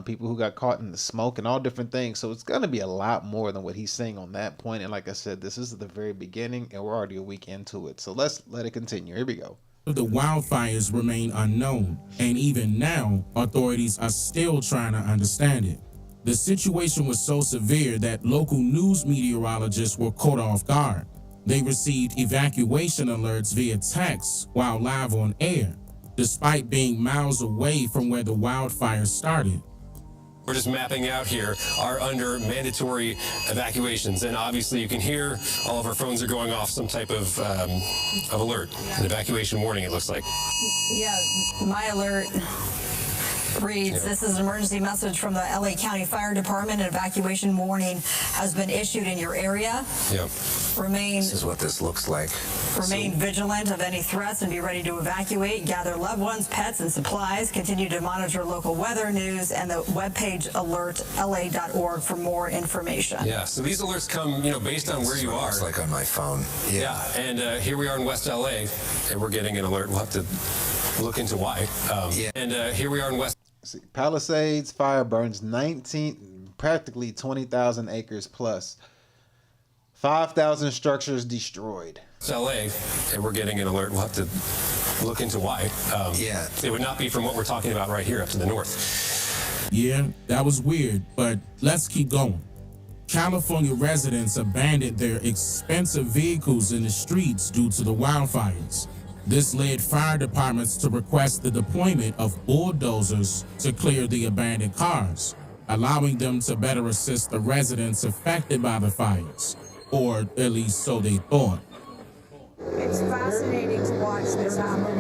people who got caught in the smoke and all different things. So it's going to be a lot more than what he's saying on that point. And like I said, this is the very beginning and we're already a week into it. So let's let it continue. Here we go. The wildfires remain unknown, and even now, authorities are still trying to understand it. The situation was so severe that local news meteorologists were caught off guard. They received evacuation alerts via text while live on air, despite being miles away from where the wildfire started. We're just mapping out here are under mandatory evacuations, and obviously you can hear all of our phones are going off some type of alert, an evacuation warning, it looks like. Yeah, my alert reads, this is an emergency message from the LA County Fire Department. An evacuation warning has been issued in your area. Yep. This is what this looks like. Remain vigilant of any threats and be ready to evacuate. Gather loved ones, pets, and supplies. Continue to monitor local weather news and the webpage alertla.org for more information. Yeah, so these alerts come, based on where you are. Looks like on my phone. Yeah, and here we are in West LA, and we're getting an alert. We'll have to look into why. And here we are in West. See, Palisades fire burns practically 20,000 acres plus. 5,000 structures destroyed. It's LA, and we're getting an alert. We'll have to look into why. It would not be from what we're talking about right here up to the north. Yeah, that was weird, but let's keep going. California residents abandoned their expensive vehicles in the streets due to the wildfires. This led fire departments to request the deployment of bulldozers to clear the abandoned cars, allowing them to better assist the residents affected by the fires, or at least so they thought. It's fascinating to watch this happen.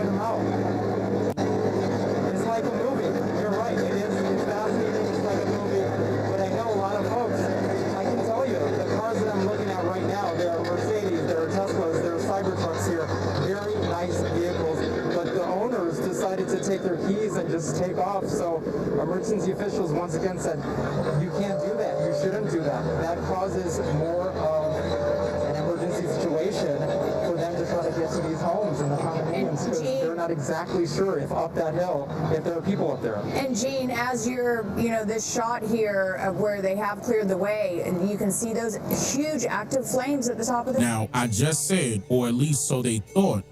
It's like a movie. You're right. It is. It's fascinating. It's like a movie. But I know a lot of folks. I can tell you, the cars that I'm looking at right now, there are Mercedes, there are Teslas, there are Cybertrucks here. Very nice vehicles. But the owners decided to take their keys and just take off. So emergency officials once again said, you can't do that. You shouldn't do that. That causes more of an emergency situation for them to try to get to these homes and the condominiums because they're not exactly sure if up that hill, if there are people up there. And Gene, as you're, this shot here of where they have cleared the way, and you can see those huge active flames at the top of the... Now, I just said, or at least so they thought,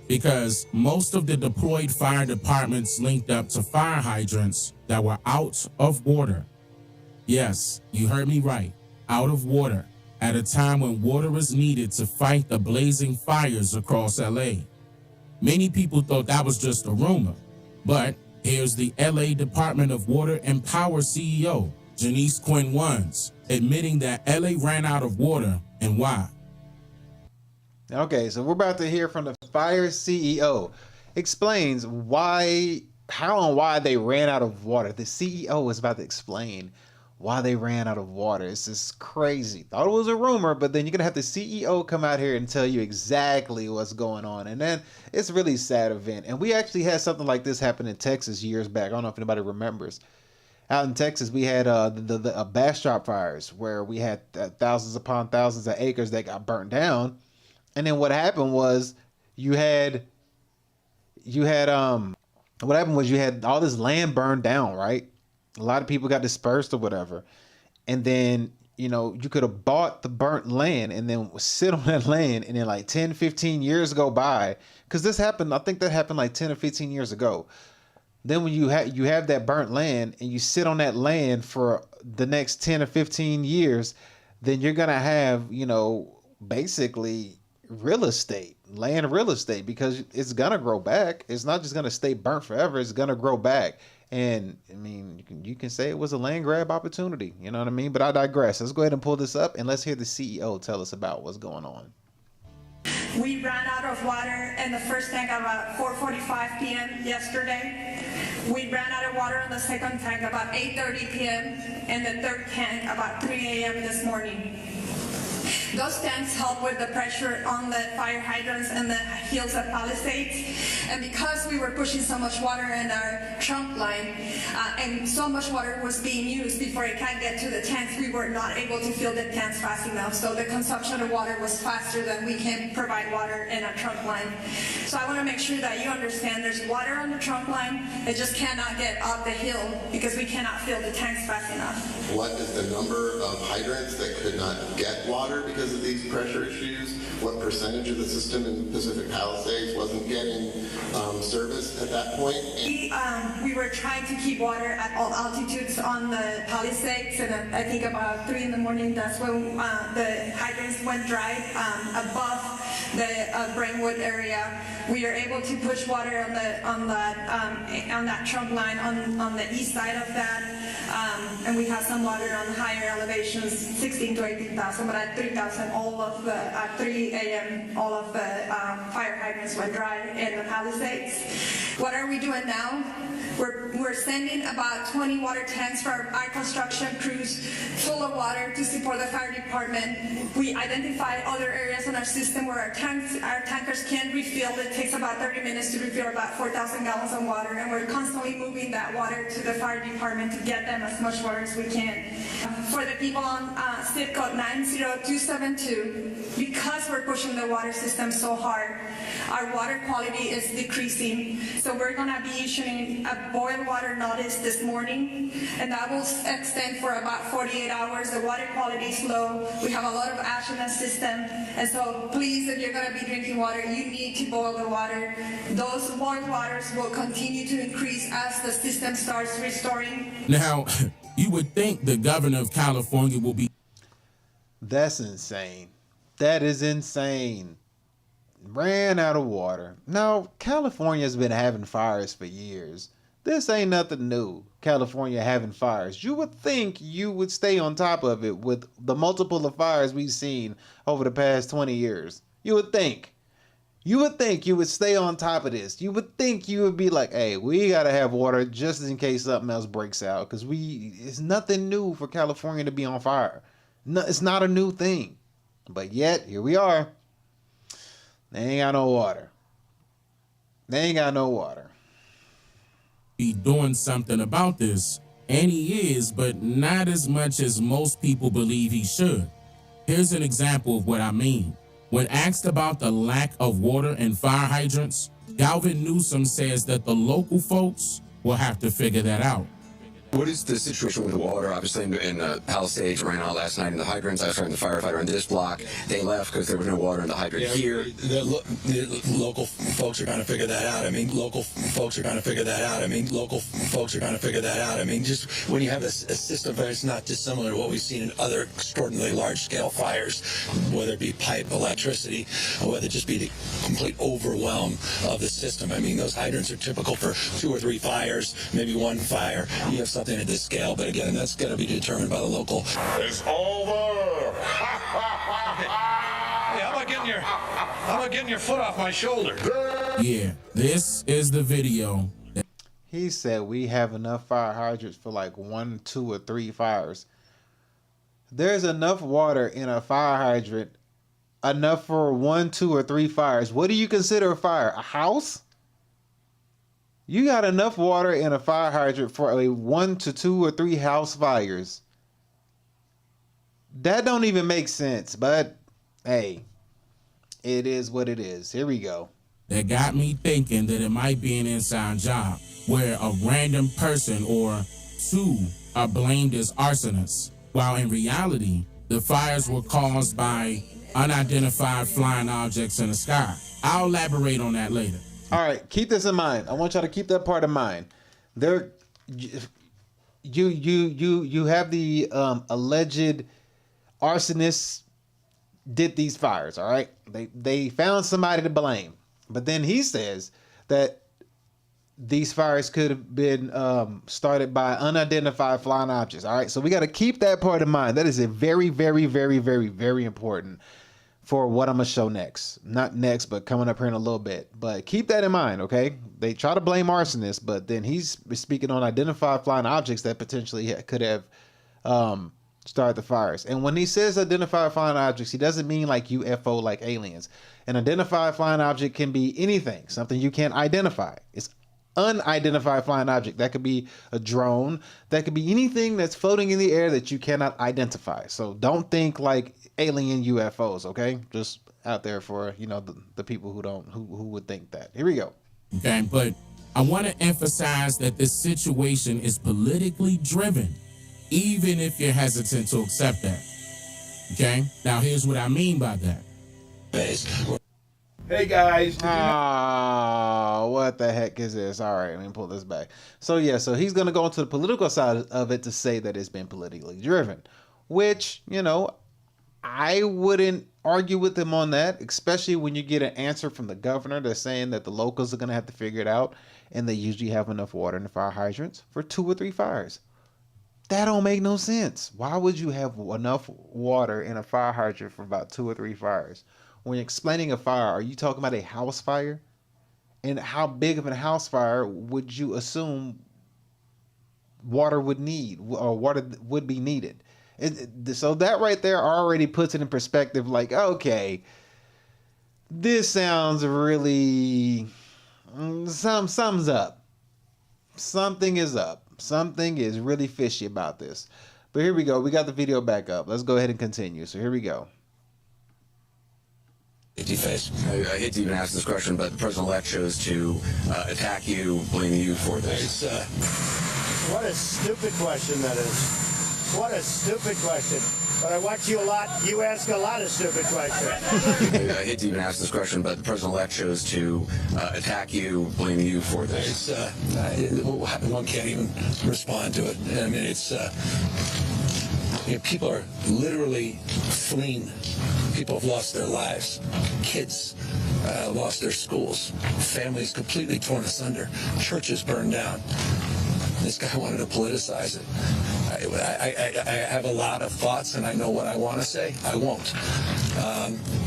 because most of the deployed fire departments linked up to fire hydrants that were out of water. Yes, you heard me right, out of water, at a time when water is needed to fight the blazing fires across LA. Many people thought that was just a rumor, but here's the LA Department of Water and Power CEO, Janice Quinn Wands, admitting that LA ran out of water and why. Okay, so we're about to hear from the fire CEO. Explains how and why they ran out of water. The CEO is about to explain why they ran out of water. It's just crazy. Thought it was a rumor, but then you're gonna have the CEO come out here and tell you exactly what's going on. And then it's a really sad event. And we actually had something like this happen in Texas years back. I don't know if anybody remembers. Out in Texas, we had the Bastrop fires where we had thousands upon thousands of acres that got burnt down. And then what happened was you had all this land burned down, right? A lot of people got dispersed or whatever. And then, you could have bought the burnt land and then sit on that land, and then like 10, 15 years go by. Because this happened, I think that happened like 10 or 15 years ago. Then when you have that burnt land and you sit on that land for the next 10 or 15 years, then you're going to have, basically land real estate, because it's going to grow back. It's not just going to stay burnt forever. It's going to grow back. And I mean, you can say it was a land grab opportunity, you know what I mean? But I digress. Let's go ahead and pull this up and let's hear the CEO tell us about what's going on. We ran out of water in the first tank about 4:45 p.m. yesterday. We ran out of water in the second tank about 8:30 p.m. and the third tank about 3 a.m. this morning. Those tanks help with the pressure on the fire hydrants and the hills of Palisades. And because we were pushing so much water in our trunk line, and so much water was being used before it can get to the tanks, we were not able to fill the tanks fast enough. So the consumption of water was faster than we can provide water in our trunk line. So I want to make sure that you understand there's water on the trunk line. It just cannot get up the hill because we cannot fill the tanks fast enough. What is the number of hydrants that could not get water because of these pressure issues? What percentage of the system in Pacific Palisades wasn't getting service at that point? We were trying to keep water at all altitudes on the Palisades, and I think about 3 in the morning, that's when the hydrants went dry above the Brentwood area. We are able to push water on that trunk line on the east side of that. And we have some water on higher elevations, 16 to 18,000, but at 3,000, at 3 a.m., all of the fire hydrants went dry in the Palisades. What are we doing now? We're sending about 20 water tanks for our construction crews full of water to support the fire department. We identify other areas in our system where our tankers can't refill. It takes about 30 minutes to refill about 4,000 gallons of water, and we're constantly moving that water to the fire department to get them as much water as we can. For the people on zip code 90272, because we're pushing the water system so hard, our water quality is decreasing. So we're going to be issuing a boil water notice this morning, and that will extend for about 48 hours. The water quality is low. We have a lot of ash in the system, and so please, if you're going to be drinking water, you need to boil the water. Those boiled waters will continue to increase as the system starts restoring. Now, you would think the governor of California will be... That's insane. That is insane. Ran out of water. Now, California's been having fires for years. This ain't nothing new. California having fires. You would think you would stay on top of it with the multiple of fires we've seen over the past 20 years. You would think. You would think you would stay on top of this. You would think you would be like, hey, we got to have water just in case something else breaks out. Because it's nothing new for California to be on fire. No, it's not a new thing. But yet, here we are. They ain't got no water. They ain't got no water. Be doing something about this, and he is, but not as much as most people believe he should. Here's an example of what I mean. When asked about the lack of water in fire hydrants, Galvin Newsom says that the local folks will have to figure that out. What is the situation with the water? Obviously, in Palisades ran out last night in the hydrants. I was talking to the firefighter on this block. They left because there was no water in the hydrant here. The local folks are trying to figure that out. I mean, local folks are trying to figure that out. I mean, local folks are trying to figure that out. I mean, just when you have a system that's not dissimilar to what we've seen in other extraordinarily large-scale fires, whether it be pipe, electricity, or whether it just be the complete overwhelm of the system. I mean, those hydrants are typical for 2 or 3 fires, maybe 1 fire. You have something at this scale, but again, that's going to be determined by the local. It's over. Hey, how about getting your foot off my shoulder? Yeah, this is the video. He said we have enough fire hydrants for like 1, 2, or 3 fires. There's enough water in a fire hydrant, enough for 1, 2, or 3 fires. What do you consider a fire? A house? You got enough water in a fire hydrant for a 1 to 2 or 3 house fires. That don't even make sense, but hey, it is what it is. Here we go. That got me thinking that it might be an inside job where a random person or 2 are blamed as arsonists, while in reality, the fires were caused by unidentified flying objects in the sky. I'll elaborate on that later. All right, keep this in mind. I want y'all to keep that part in mind. You have the alleged arsonists did these fires. All right, they found somebody to blame, but then he says that these fires could have been started by unidentified flying objects. All right, so we got to keep that part in mind. That is a very, very, very, very, very important for what I'm going to show next. Not next, but coming up here in a little bit. But keep that in mind, okay? They try to blame arsonists, but then he's speaking on identified flying objects that potentially could have started the fires. And when he says identified flying objects, he doesn't mean like UFO, like aliens. An identified flying object can be anything, something you can't identify. It's unidentified flying object. That could be a drone. That could be anything that's floating in the air that you cannot identify. So don't think like alien UFOs, okay? Just out there for, you know, the people who would think that. Here we go. Okay, but I want to emphasize that this situation is politically driven, even if you're hesitant to accept that. Okay? Now here's what I mean by that. Hey guys. What the heck is this? All right, let me pull this back. So yeah, so he's going to go into the political side of it to say that it's been politically driven, which, you know, I wouldn't argue with him on that, especially when you get an answer from the governor that's saying that the locals are going to have to figure it out, and they usually have enough water in the fire hydrants for 2 or 3 fires. That don't make no sense. Why would you have enough water in a fire hydrant for about 2 or 3 fires? When you're explaining a fire, are you talking about a house fire? And how big of a house fire would you assume water would need, or water would be needed? So that right there already puts it in perspective, like, okay, this sounds really, something's up. Something is up. Something is really fishy about this. But here we go. We got the video back up. Let's go ahead and continue. So here we go. I hate to even ask this question, but the president-elect chose to attack you, blame you for this. What a stupid question that is. What a stupid question. But I watch you a lot. You ask a lot of stupid questions. I hate to even ask this question, but the president-elect chose to attack you, blame you for this. One can't even respond to it. I mean, it's you know, people are literally fleeing. People have lost their lives. Kids lost their schools. Families completely torn asunder. Churches burned down. This guy wanted to politicize it. I have a lot of thoughts, and I know what I want to say. I won't.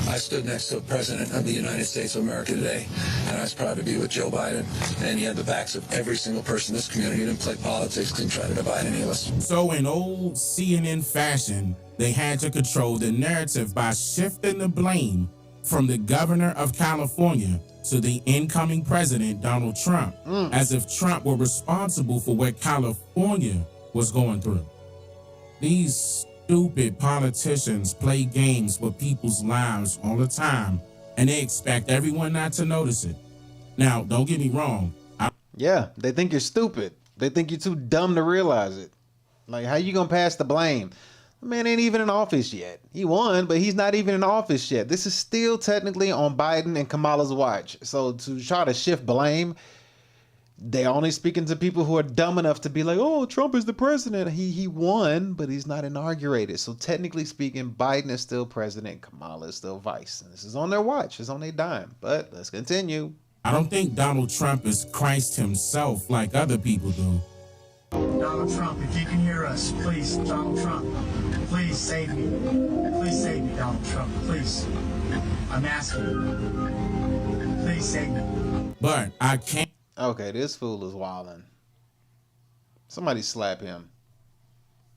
I stood next to a president of the United States of America today, and I was proud to be with Joe Biden, and he had the backs of every single person in this community. He didn't play politics, didn't try to divide any of us. So in old CNN fashion, they had to control the narrative by shifting the blame from the governor of California to the incoming president, Donald Trump, as if Trump were responsible for what California was going through. These stupid politicians play games with people's lives all the time, and they expect everyone not to notice it. Now, don't get me wrong. Yeah, they think you're stupid. They think you're too dumb to realize it. Like, how you gonna pass the blame? The man ain't even in office yet. He won, but he's not even in office yet. This is still technically on Biden and Kamala's watch. So to try to shift blame, they only speaking to people who are dumb enough to be like, oh, Trump is the president. He won, but he's not inaugurated. So technically speaking, Biden is still president, Kamala is still vice. And this is on their watch. It's on their dime. But let's continue. I don't think Donald Trump is Christ himself like other people do. Donald Trump, if you can hear us, please, Donald Trump, please save me. Please save me, Donald Trump, please. I'm asking you. Please save me. But I can't. Okay, this fool is wilding. Somebody slap him.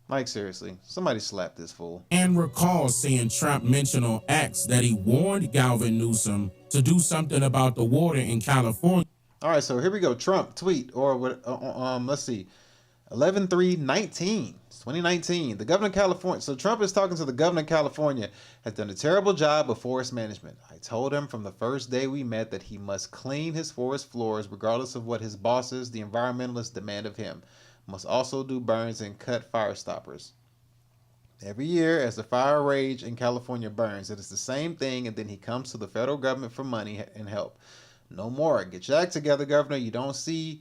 Like, seriously, somebody slap this fool. And recall seeing Trump mention on X that he warned Gavin Newsom to do something about the water in California. All right, so here we go. Trump tweet, or what? Let's see, 11/3/19. It's 2019. The governor of California. So Trump is talking to the governor of California. Has done a terrible job of forest management. I told him from the first day we met that he must clean his forest floors, regardless of what his bosses, the environmentalists, demand of him. Must also do burns and cut fire stoppers. Every year, as the fire rage in California burns, it is the same thing, and then he comes to the federal government for money and help. No more. Get your act together, Governor. You don't see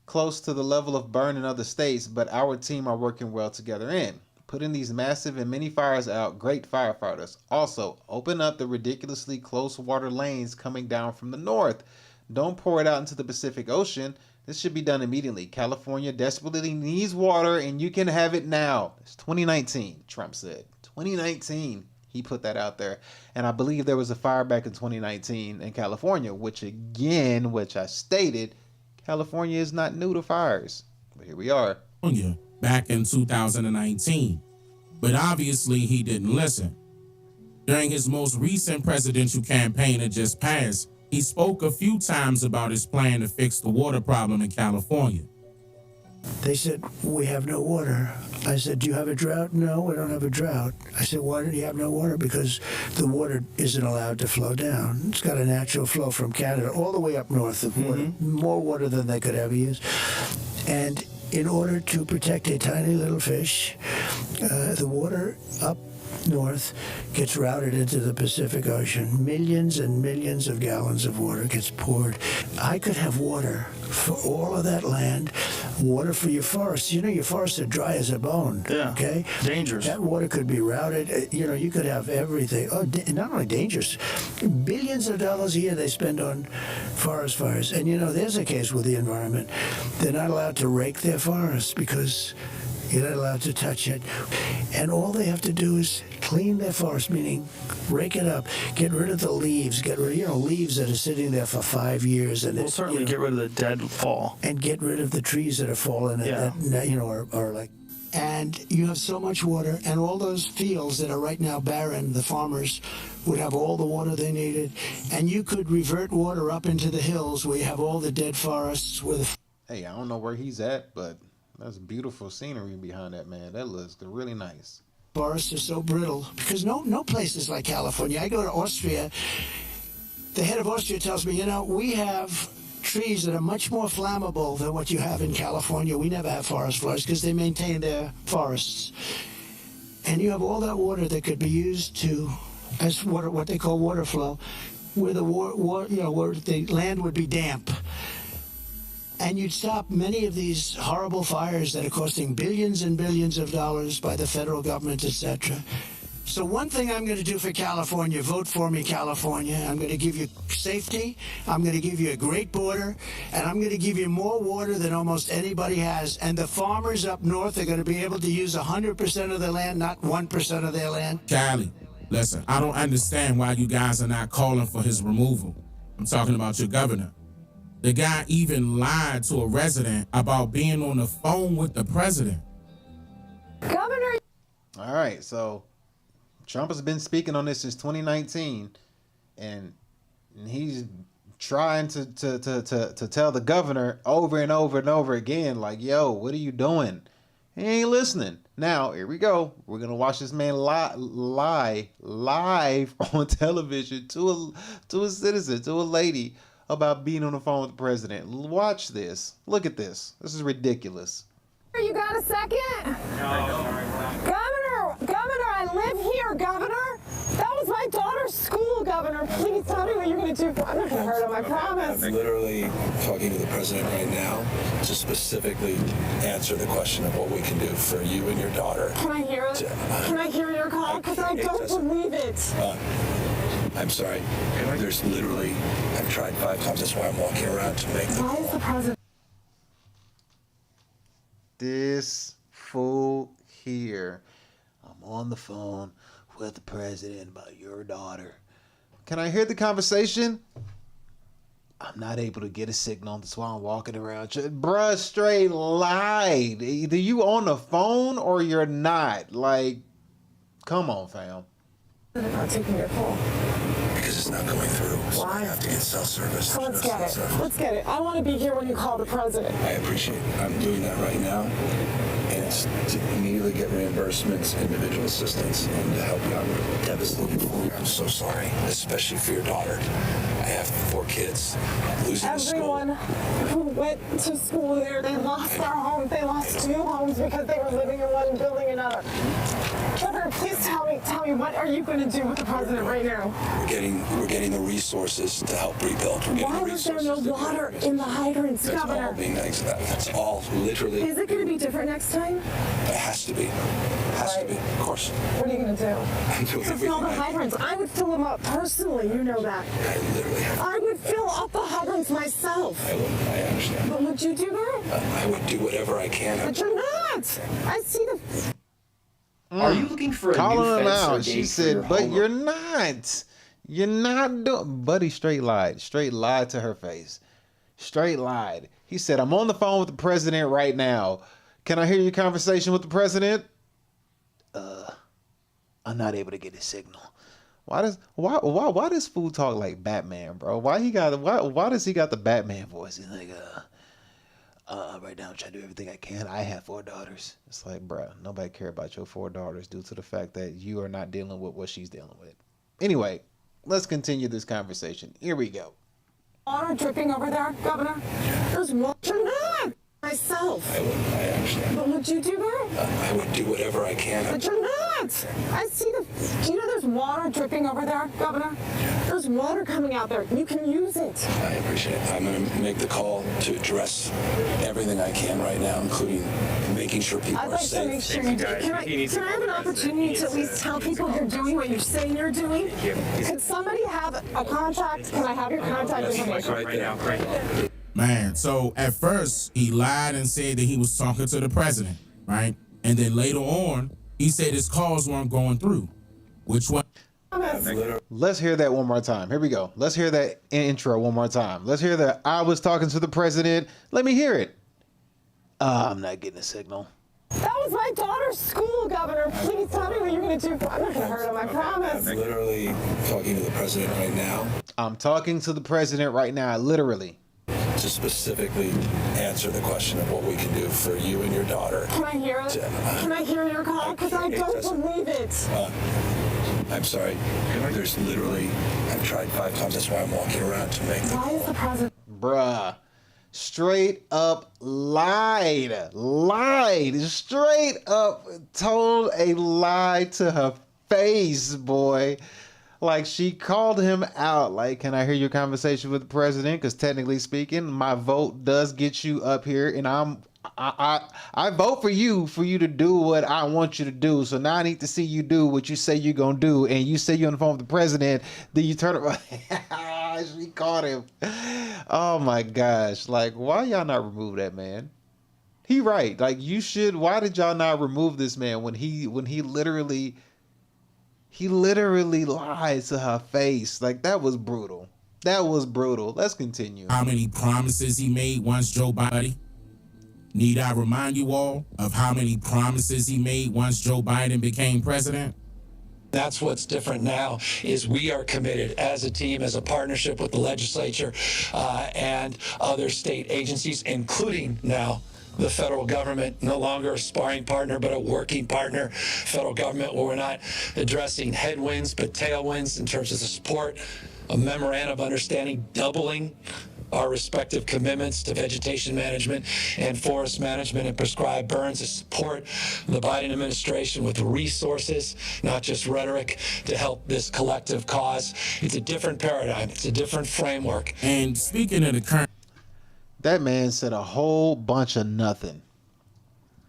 close to the level of burn in other states, but our team are working well together in putting these massive and many fires out. Great firefighters. Also, open up the ridiculously close water lanes coming down from the north. Don't pour it out into the Pacific Ocean. This should be done immediately. California desperately needs water, and you can have it now. It's 2019, Trump said. 2019, he put that out there. And I believe there was a fire back in 2019 in California, which I stated, California is not new to fires. But here we are. Back in 2019. But obviously he didn't listen. During his most recent presidential campaign that just passed, he spoke a few times about his plan to fix the water problem in California. They said, we have no water. I said, do you have a drought? No, we don't have a drought. I said, why do you have no water? Because the water isn't allowed to flow down. It's got a natural flow from Canada all the way up north of water, more water than they could ever use. And in order to protect a tiny little fish, the water up north gets routed into the Pacific Ocean. Millions and millions of gallons of water gets poured. I could have water for all of that land, water for your forests. You know, your forests are dry as a bone. Yeah. Okay? Dangerous. That water could be routed. You know, you could have everything. Oh, not only dangerous, billions of dollars a year they spend on forest fires. And, you know, there's a case with the environment. They're not allowed to rake their forests because you're not allowed to touch it. And all they have to do is clean their forest, meaning rake it up, get rid of the leaves, get rid of, leaves that are sitting there for 5 years. And we'll certainly get rid of the dead fall. And get rid of the trees that are fallen that, you know, are like. And you have so much water, and all those fields that are right now barren, the farmers would have all the water they needed. And you could revert water up into the hills where you have all the dead forests. Hey, I don't know where he's at, but that's beautiful scenery behind that, man. That looks really nice. Forests are so brittle because no place is like California. I go to Austria. The head of Austria tells me, you know, we have trees that are much more flammable than what you have in California. We never have forest fires because they maintain their forests. And you have all that water that could be used to, as water, what they call water flow, where the where the land would be damp. And you'd stop many of these horrible fires that are costing billions and billions of dollars by the federal government, etc. So one thing I'm going to do for California, vote for me, California. I'm going to give you safety. I'm going to give you a great border. And I'm going to give you more water than almost anybody has. And the farmers up north are going to be able to use 100% of their land, not 1% of their land. Cali, listen, I don't understand why you guys are not calling for his removal. I'm talking about your governor. The guy even lied to a resident about being on the phone with the president. Governor. All right, so Trump has been speaking on this since 2019, and he's trying to tell the governor over and over and over again, like, yo, what are you doing? He ain't listening. Now, here we go. We're going to watch this man lie live on television to a citizen, to a lady, about being on the phone with the president. Watch this. Look at this. This is ridiculous. You got a second? Governor, I live here, Governor. That was my daughter's school, Governor. Please tell me what you're going to do. I'm not going to hurt him, I promise. I'm literally talking to the president right now to specifically answer the question of what we can do for you and your daughter. Can I hear it? Can I hear your call? Because I don't believe it. I'm sorry. There's literally, I've tried 5 times. That's why I'm walking around to make the Why is the president? This fool here. I'm on the phone with the president about your daughter. Can I hear the conversation? I'm not able to get a signal. That's why I'm walking around. Bruh, straight lied. Either you on the phone or you're not. Like, come on, fam. I'm not taking your call. because it's not going through. So I have to get cell service. So let's get it. Let's get it. I want to be here when you call the president. I appreciate it. I'm doing that right now. And it's to immediately get reimbursements, individual assistance, and to help you. I'm devastated for you. I'm so sorry, especially for your daughter. I have 4 kids. Losing Everyone who went to school there, they lost their homes. They lost 2 homes because they were living in one and building another. Trevor, please tell me, what are you going to do with the president right now? We're getting the resources to help rebuild. Why was there no water in the hydrants, That's Governor? all being nice. That's all literally. Is it going to be different next time? It has to be. Has to be, of course. What are you going to do? I'm doing To fill the hydrants. I would fill them up personally, you know that. I literally have. I would fill up the hydrants myself. I understand. But would you do that? I would do whatever I can. But you're not. I see the... Are you looking for calling him out? She said, "But you're not. You're not doing." Buddy straight lied. Straight lied to her face. Straight lied. He said, "I'm on the phone with the president right now. Can I hear your conversation with the president?" I'm not able to get a signal. Why does fool talk like Batman, bro? Why does he got the Batman voice? He's like, right now I'm trying to do everything I can. I have 4 daughters. It's like, bro, nobody care about your 4 daughters due to the fact that you are not dealing with what she's dealing with. Anyway, let's continue this conversation. Here we go. Water dripping over there, Governor. There's water. You're not. Myself. I understand. But would you do that? I would do whatever I can. But you're not. I see the... Do you know there's water dripping over there, Governor? There's water coming out there. You can use it. I appreciate it. I'm going to make the call to address everything I can right now, including making sure people I'd are like safe. to make sure you do. Can I have an opportunity to at least tell people you're doing what you're saying you're doing? Could somebody have a contact? Can I have your contact information? Right now. Man, so at first he lied and said that he was talking to the president, right? And then later on, he said his calls weren't going through. Which one? Let's hear that one more time. Here we go. Let's hear that intro one more time. Let's hear that I was talking to the president. Let me hear it. I'm not getting a signal. That was my daughter's school, Governor. Please tell me what you're going to do. I'm not going to hurt him, I promise. I'm literally talking to the president right now. I'm talking to the president right now, literally. To specifically answer the question of what we can do for you and your daughter. Can I hear it? Can I hear your call? Because I don't believe it. I'm sorry. There's literally, I've tried 5 times. That's why I'm walking around to make the Why is the president? Bruh. Straight up lied. Straight up told a lie to her face, boy. Like, she called him out. Like, can I hear your conversation with the president? Because technically speaking, my vote does get you up here, and I'm I vote for you to do what I want you to do. So now I need to see you do what you say you're gonna do. And you say you're on the phone with the president, then you turn around. She caught him. Oh my gosh! Like, why y'all not remove that man? He right. Like, you should. Why did y'all not remove this man when he literally lied to her face? Like, that was brutal. That was brutal. Let's continue. How many promises he made once Joe Biden? Need I remind you all of how many promises he made once Joe Biden became president? That's what's different now is we are committed as a team, as a partnership with the legislature and other state agencies, including now the federal government, no longer a sparring partner, but a working partner. Federal government, where we're not addressing headwinds, but tailwinds in terms of the support, a memorandum of understanding, doubling our respective commitments to vegetation management and forest management and prescribed burns to support the Biden administration with resources, not just rhetoric, to help this collective cause. It's a different paradigm. It's a different framework. And speaking of the current... That man said a whole bunch of nothing.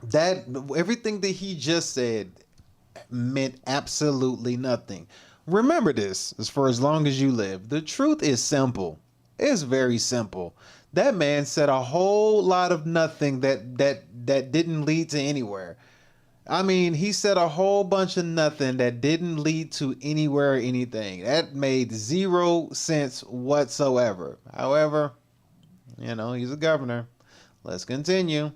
That everything that he just said meant absolutely nothing. Remember this, as for as long as you live. The truth is simple. It's very simple. That man said a whole lot of nothing that didn't lead to anywhere. I mean, he said a whole bunch of nothing that didn't lead to anywhere or anything. That made 0 sense whatsoever. However, you know, he's a governor. Let's continue.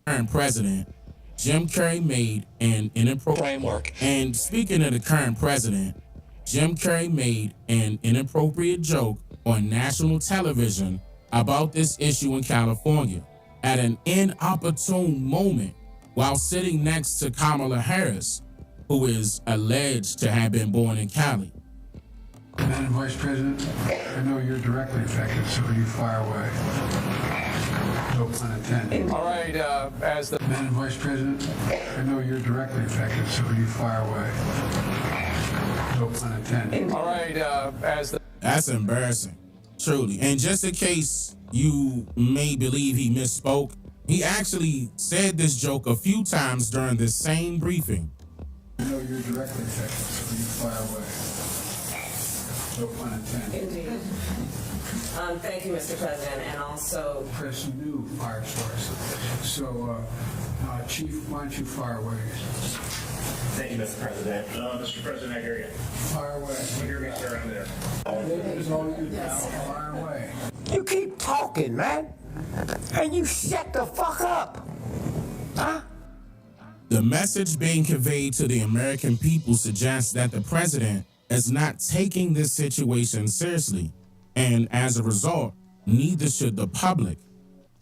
Current president, Jim Carrey, made an inappropriate framework. And speaking of the current president, Jim Carrey made an inappropriate joke on national television about this issue in California at an inopportune moment while sitting next to Kamala Harris, who is alleged to have been born in Cali. Madam Vice President, I know you're directly affected, so you fire away. No pun intended. All right, as the... Madam Vice President, I know you're directly affected, so you fire away. No pun intended. All right, as the... That's embarrassing, truly. And just in case you may believe he misspoke, he actually said this joke a few times during this same briefing. I know you're directly affected, so you fire away. No pun intended. Indeed. Thank you, Mr. President, and also... Press new fire source. So, Chief, why don't you fire away? Thank you, Mr. President. Mr. President, I hear you. Fire away. I hear me, sir. I'm there. It is all you now. Fire away. You keep talking, man, and you shut the fuck up. Huh? The message being conveyed to the American people suggests that the president is not taking this situation seriously, and as a result, neither should the public.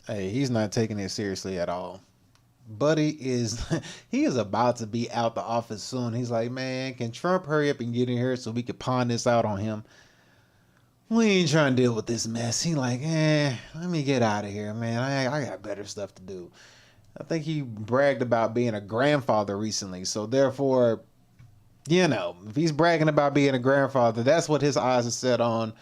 Hey, he's not taking it seriously at all. Buddy is, he is about to be out the office soon. He's like, man, can Trump hurry up and get in here so we can pawn this out on him? We ain't trying to deal with this mess. He like, let me get out of here, man. I got better stuff to do. I think he bragged about being a grandfather recently. So therefore, you know, if he's bragging about being a grandfather, that's what his eyes are set on.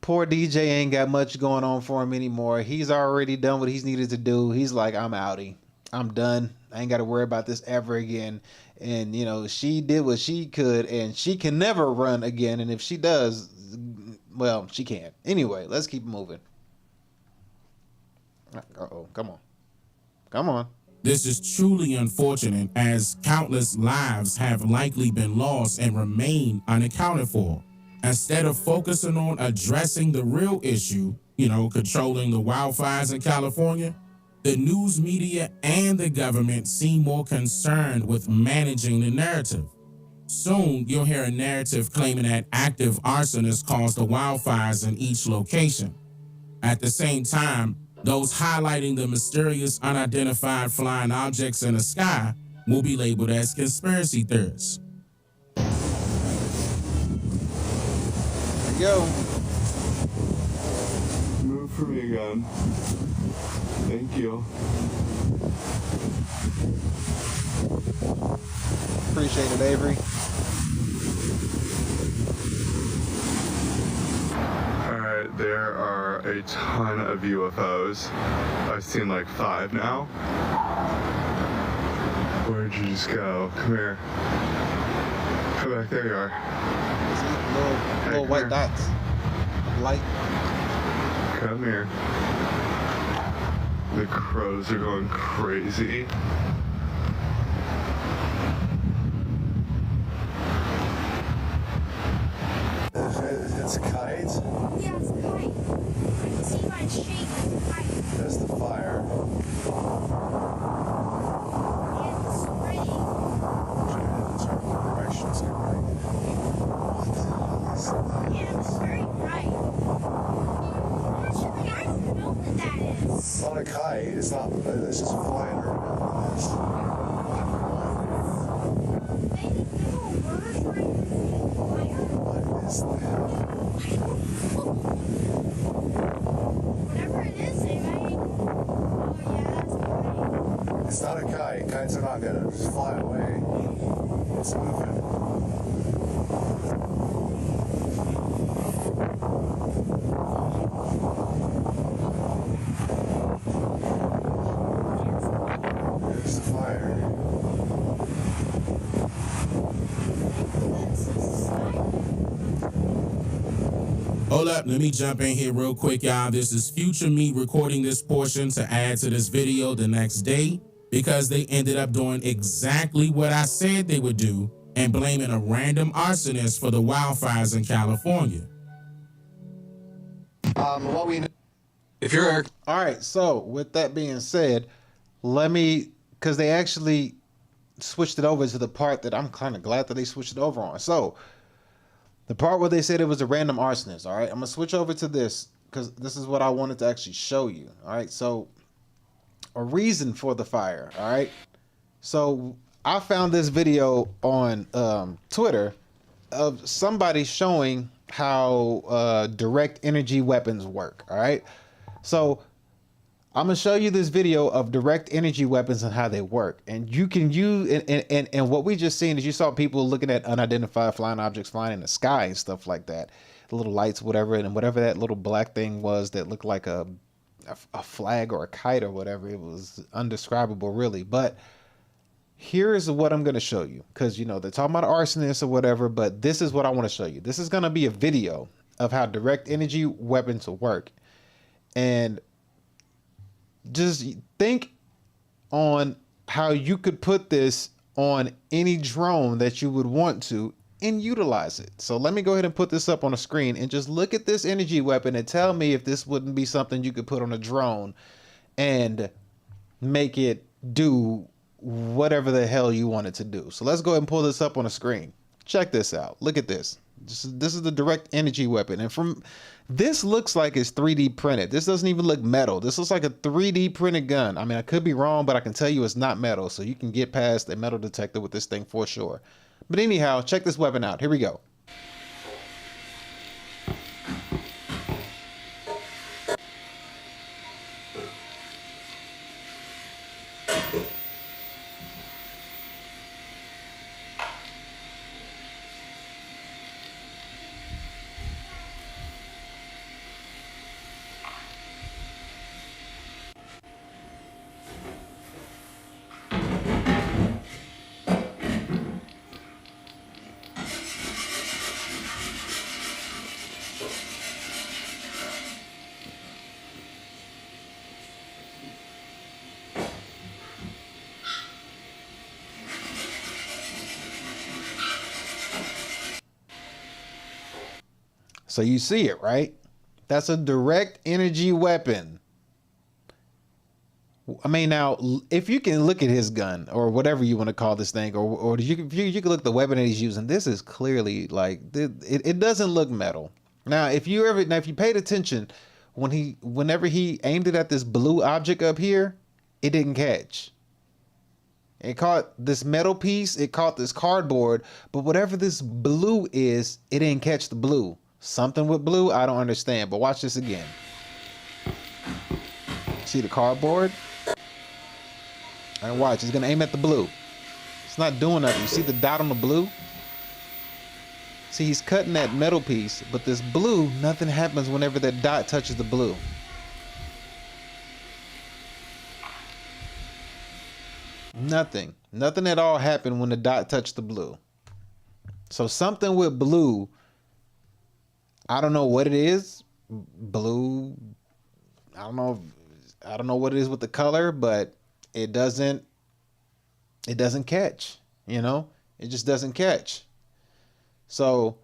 Poor DJ ain't got much going on for him anymore. He's already done what he's needed to do. He's like, I'm outie. I'm done. I ain't got to worry about this ever again. And, you know, she did what she could, and she can never run again. And if she does, well, she can't. Anyway, let's keep moving. Uh-oh, come on. Come on. This is truly unfortunate, as countless lives have likely been lost and remain unaccounted for. Instead of focusing on addressing the real issue, you know, controlling the wildfires in California, the news media and the government seem more concerned with managing the narrative. Soon, you'll hear a narrative claiming that active arsonists caused the wildfires in each location. At the same time, those highlighting the mysterious unidentified flying objects in the sky will be labeled as conspiracy theorists. There you go. Move for me again. Thank you. Appreciate it, Avery. Alright, there are a ton of UFOs. I've seen like 5 now. Where'd you just go? Come here. Come back, there you are. See, little white dots of light. Come here. The crows are going crazy. It's a kite? Yeah, it's a kite. I can see by its shape it's a kite. There's the fire. And it's spreading. Directions going. Yeah, it's very bright. Actually, I don't know what that is. It's not a kite. It's not. It's just flying around. Maybe little birds trying to fire. What is that? Whatever it is, they may. Oh, yeah, that's great. It's not a kite. Kites are not gonna just fly away. It's moving. There's the fire. Hold up, let me jump in here real quick, y'all. This is future me recording this portion to add to this video the next day because they ended up doing exactly what I said they would do and blaming a random arsonist for the wildfires in California. What we If you're Eric. All right, so with that being said, let me, because they actually switched it over to the part that I'm kind of glad that they switched it over on. So the part where they said it was a random arsonist, all right, I'm going to switch over to this because this is what I wanted to actually show you, all right? So a reason for the fire, all right? So I found this video on Twitter of somebody showing how direct energy weapons work, all right? So I'm gonna show you this video of direct energy weapons and how they work, and you can use and what we just seen is you saw people looking at unidentified flying objects flying in the sky and stuff like that, the little lights, whatever, and whatever that little black thing was that looked like a flag or a kite or whatever. It was undescribable, really. But here's what I'm gonna show you, because you know they're talking about arsonists or whatever, but this is what I want to show you. This is gonna be a video of how direct energy weapons work, and just think on how you could put this on any drone that you would want to and utilize it. So let me go ahead and put this up on the screen and just look at this energy weapon and tell me if this wouldn't be something you could put on a drone and make it do whatever the hell you want it to do. So let's go ahead and pull this up on the screen. Check this out. Look at this. This is the direct energy weapon, and from this looks like it's 3D printed. This doesn't even look metal. This looks like a 3D printed gun. I mean, I could be wrong, but I can tell you it's not metal, so you can get past a metal detector with this thing for sure. But anyhow, check this weapon out. Here we go. So you see it, right? That's a direct energy weapon. I mean, now, if you can look at his gun or whatever you want to call this thing, or you can look at the weapon that he's using, this is clearly like, it doesn't look metal. Now, if you paid attention, whenever he aimed it at this blue object up here, it didn't catch. It caught this metal piece, it caught this cardboard, but whatever this blue is, it didn't catch the blue. Something with blue, I don't understand, but watch this again. See the cardboard? And watch, it's gonna aim at the blue. It's not doing nothing. You see the dot on the blue? See, he's cutting that metal piece, but this blue, nothing happens whenever that dot touches the blue. Nothing. Nothing at all happened when the dot touched the blue. So something with blue, I don't know what it is. Blue, I don't know what it is with the color, but it doesn't catch, you know? It just doesn't catch. So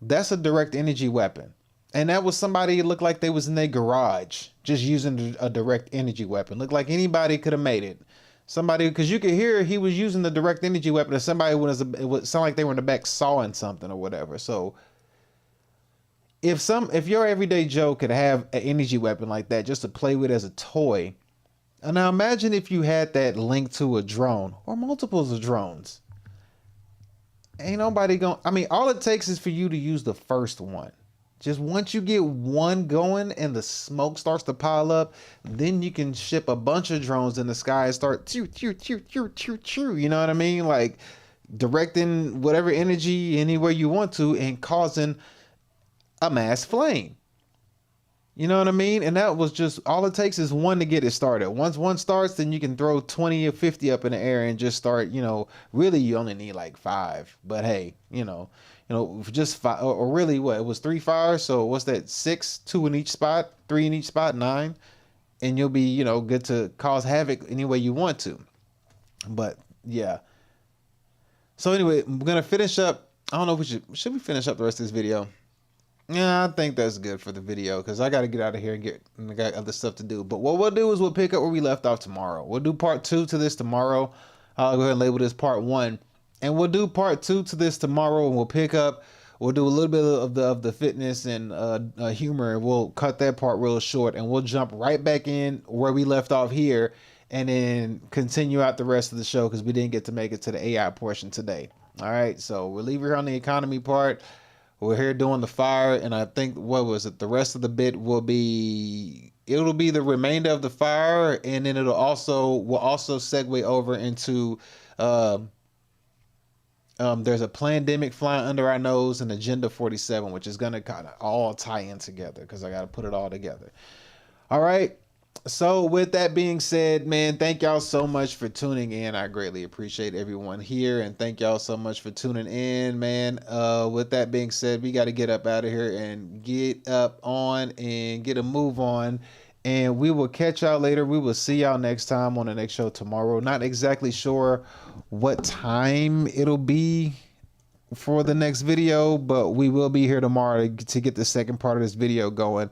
that's a direct energy weapon. And that was somebody who looked like they was in their garage just using a direct energy weapon. Looked like anybody could have made it. Somebody, because you could hear he was using the direct energy weapon, and somebody it would sound like they were in the back sawing something or whatever. So if your everyday Joe could have an energy weapon like that just to play with as a toy, and now imagine if you had that linked to a drone or multiples of drones. Ain't nobody going, I mean, all it takes is for you to use the first one. Just once you get one going and the smoke starts to pile up, then you can ship a bunch of drones in the sky and start choo, choo, choo, choo, choo, choo. You know what I mean? Like directing whatever energy anywhere you want to and causing a mass flame. You know what I mean? And that was just, all it takes is one to get it started. Once one starts, then you can throw 20 or 50 up in the air and just start, you know, really you only need like 5. But hey, you know, just 5, or really what? It was 3 fires. So what's that? 6, 2 in each spot, 3 in each spot, 9. And you'll be, you know, good to cause havoc any way you want to. But yeah. So anyway, we're going to finish up. I don't know if should we finish up the rest of this video? Yeah, I think that's good for the video because I got to get out of here and I got other stuff to do. But what we'll do is we'll pick up where we left off tomorrow. We'll do part 2 to this tomorrow. I'll go ahead and label this part 1. And we'll do part 2 to this tomorrow, and we'll do a little bit of the fitness and humor, and we'll cut that part real short, and we'll jump right back in where we left off here and then continue out the rest of the show because we didn't get to make it to the AI portion today. All right, so we'll leave here on the economy part. We're here doing the fire, and I think, what was it? The rest of the bit it'll be the remainder of the fire, and then we'll also segue over into there's a pandemic flying under our nose and Agenda 47, which is gonna kind of all tie in together because I gotta put it all together. All right. So with that being said, man, thank y'all so much for tuning in. I greatly appreciate everyone here, and thank y'all so much for tuning in, man. With that being said, we got to get up out of here and get up on and get a move on, and we will catch y'all later. We will see y'all next time on the next show tomorrow. Not exactly sure what time it'll be for the next video, but we will be here tomorrow to get the second part of this video going.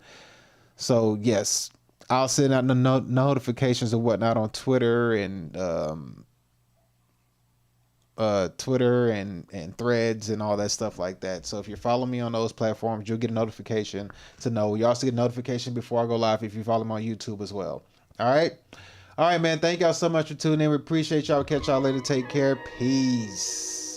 So yes, I'll send out the notifications and whatnot on Twitter and Threads and all that stuff like that. So if you're following me on those platforms, you'll get a notification to know. You also get a notification before I go live if you follow me on YouTube as well. All right, man. Thank y'all so much for tuning in. We appreciate y'all. Catch y'all later. Take care. Peace.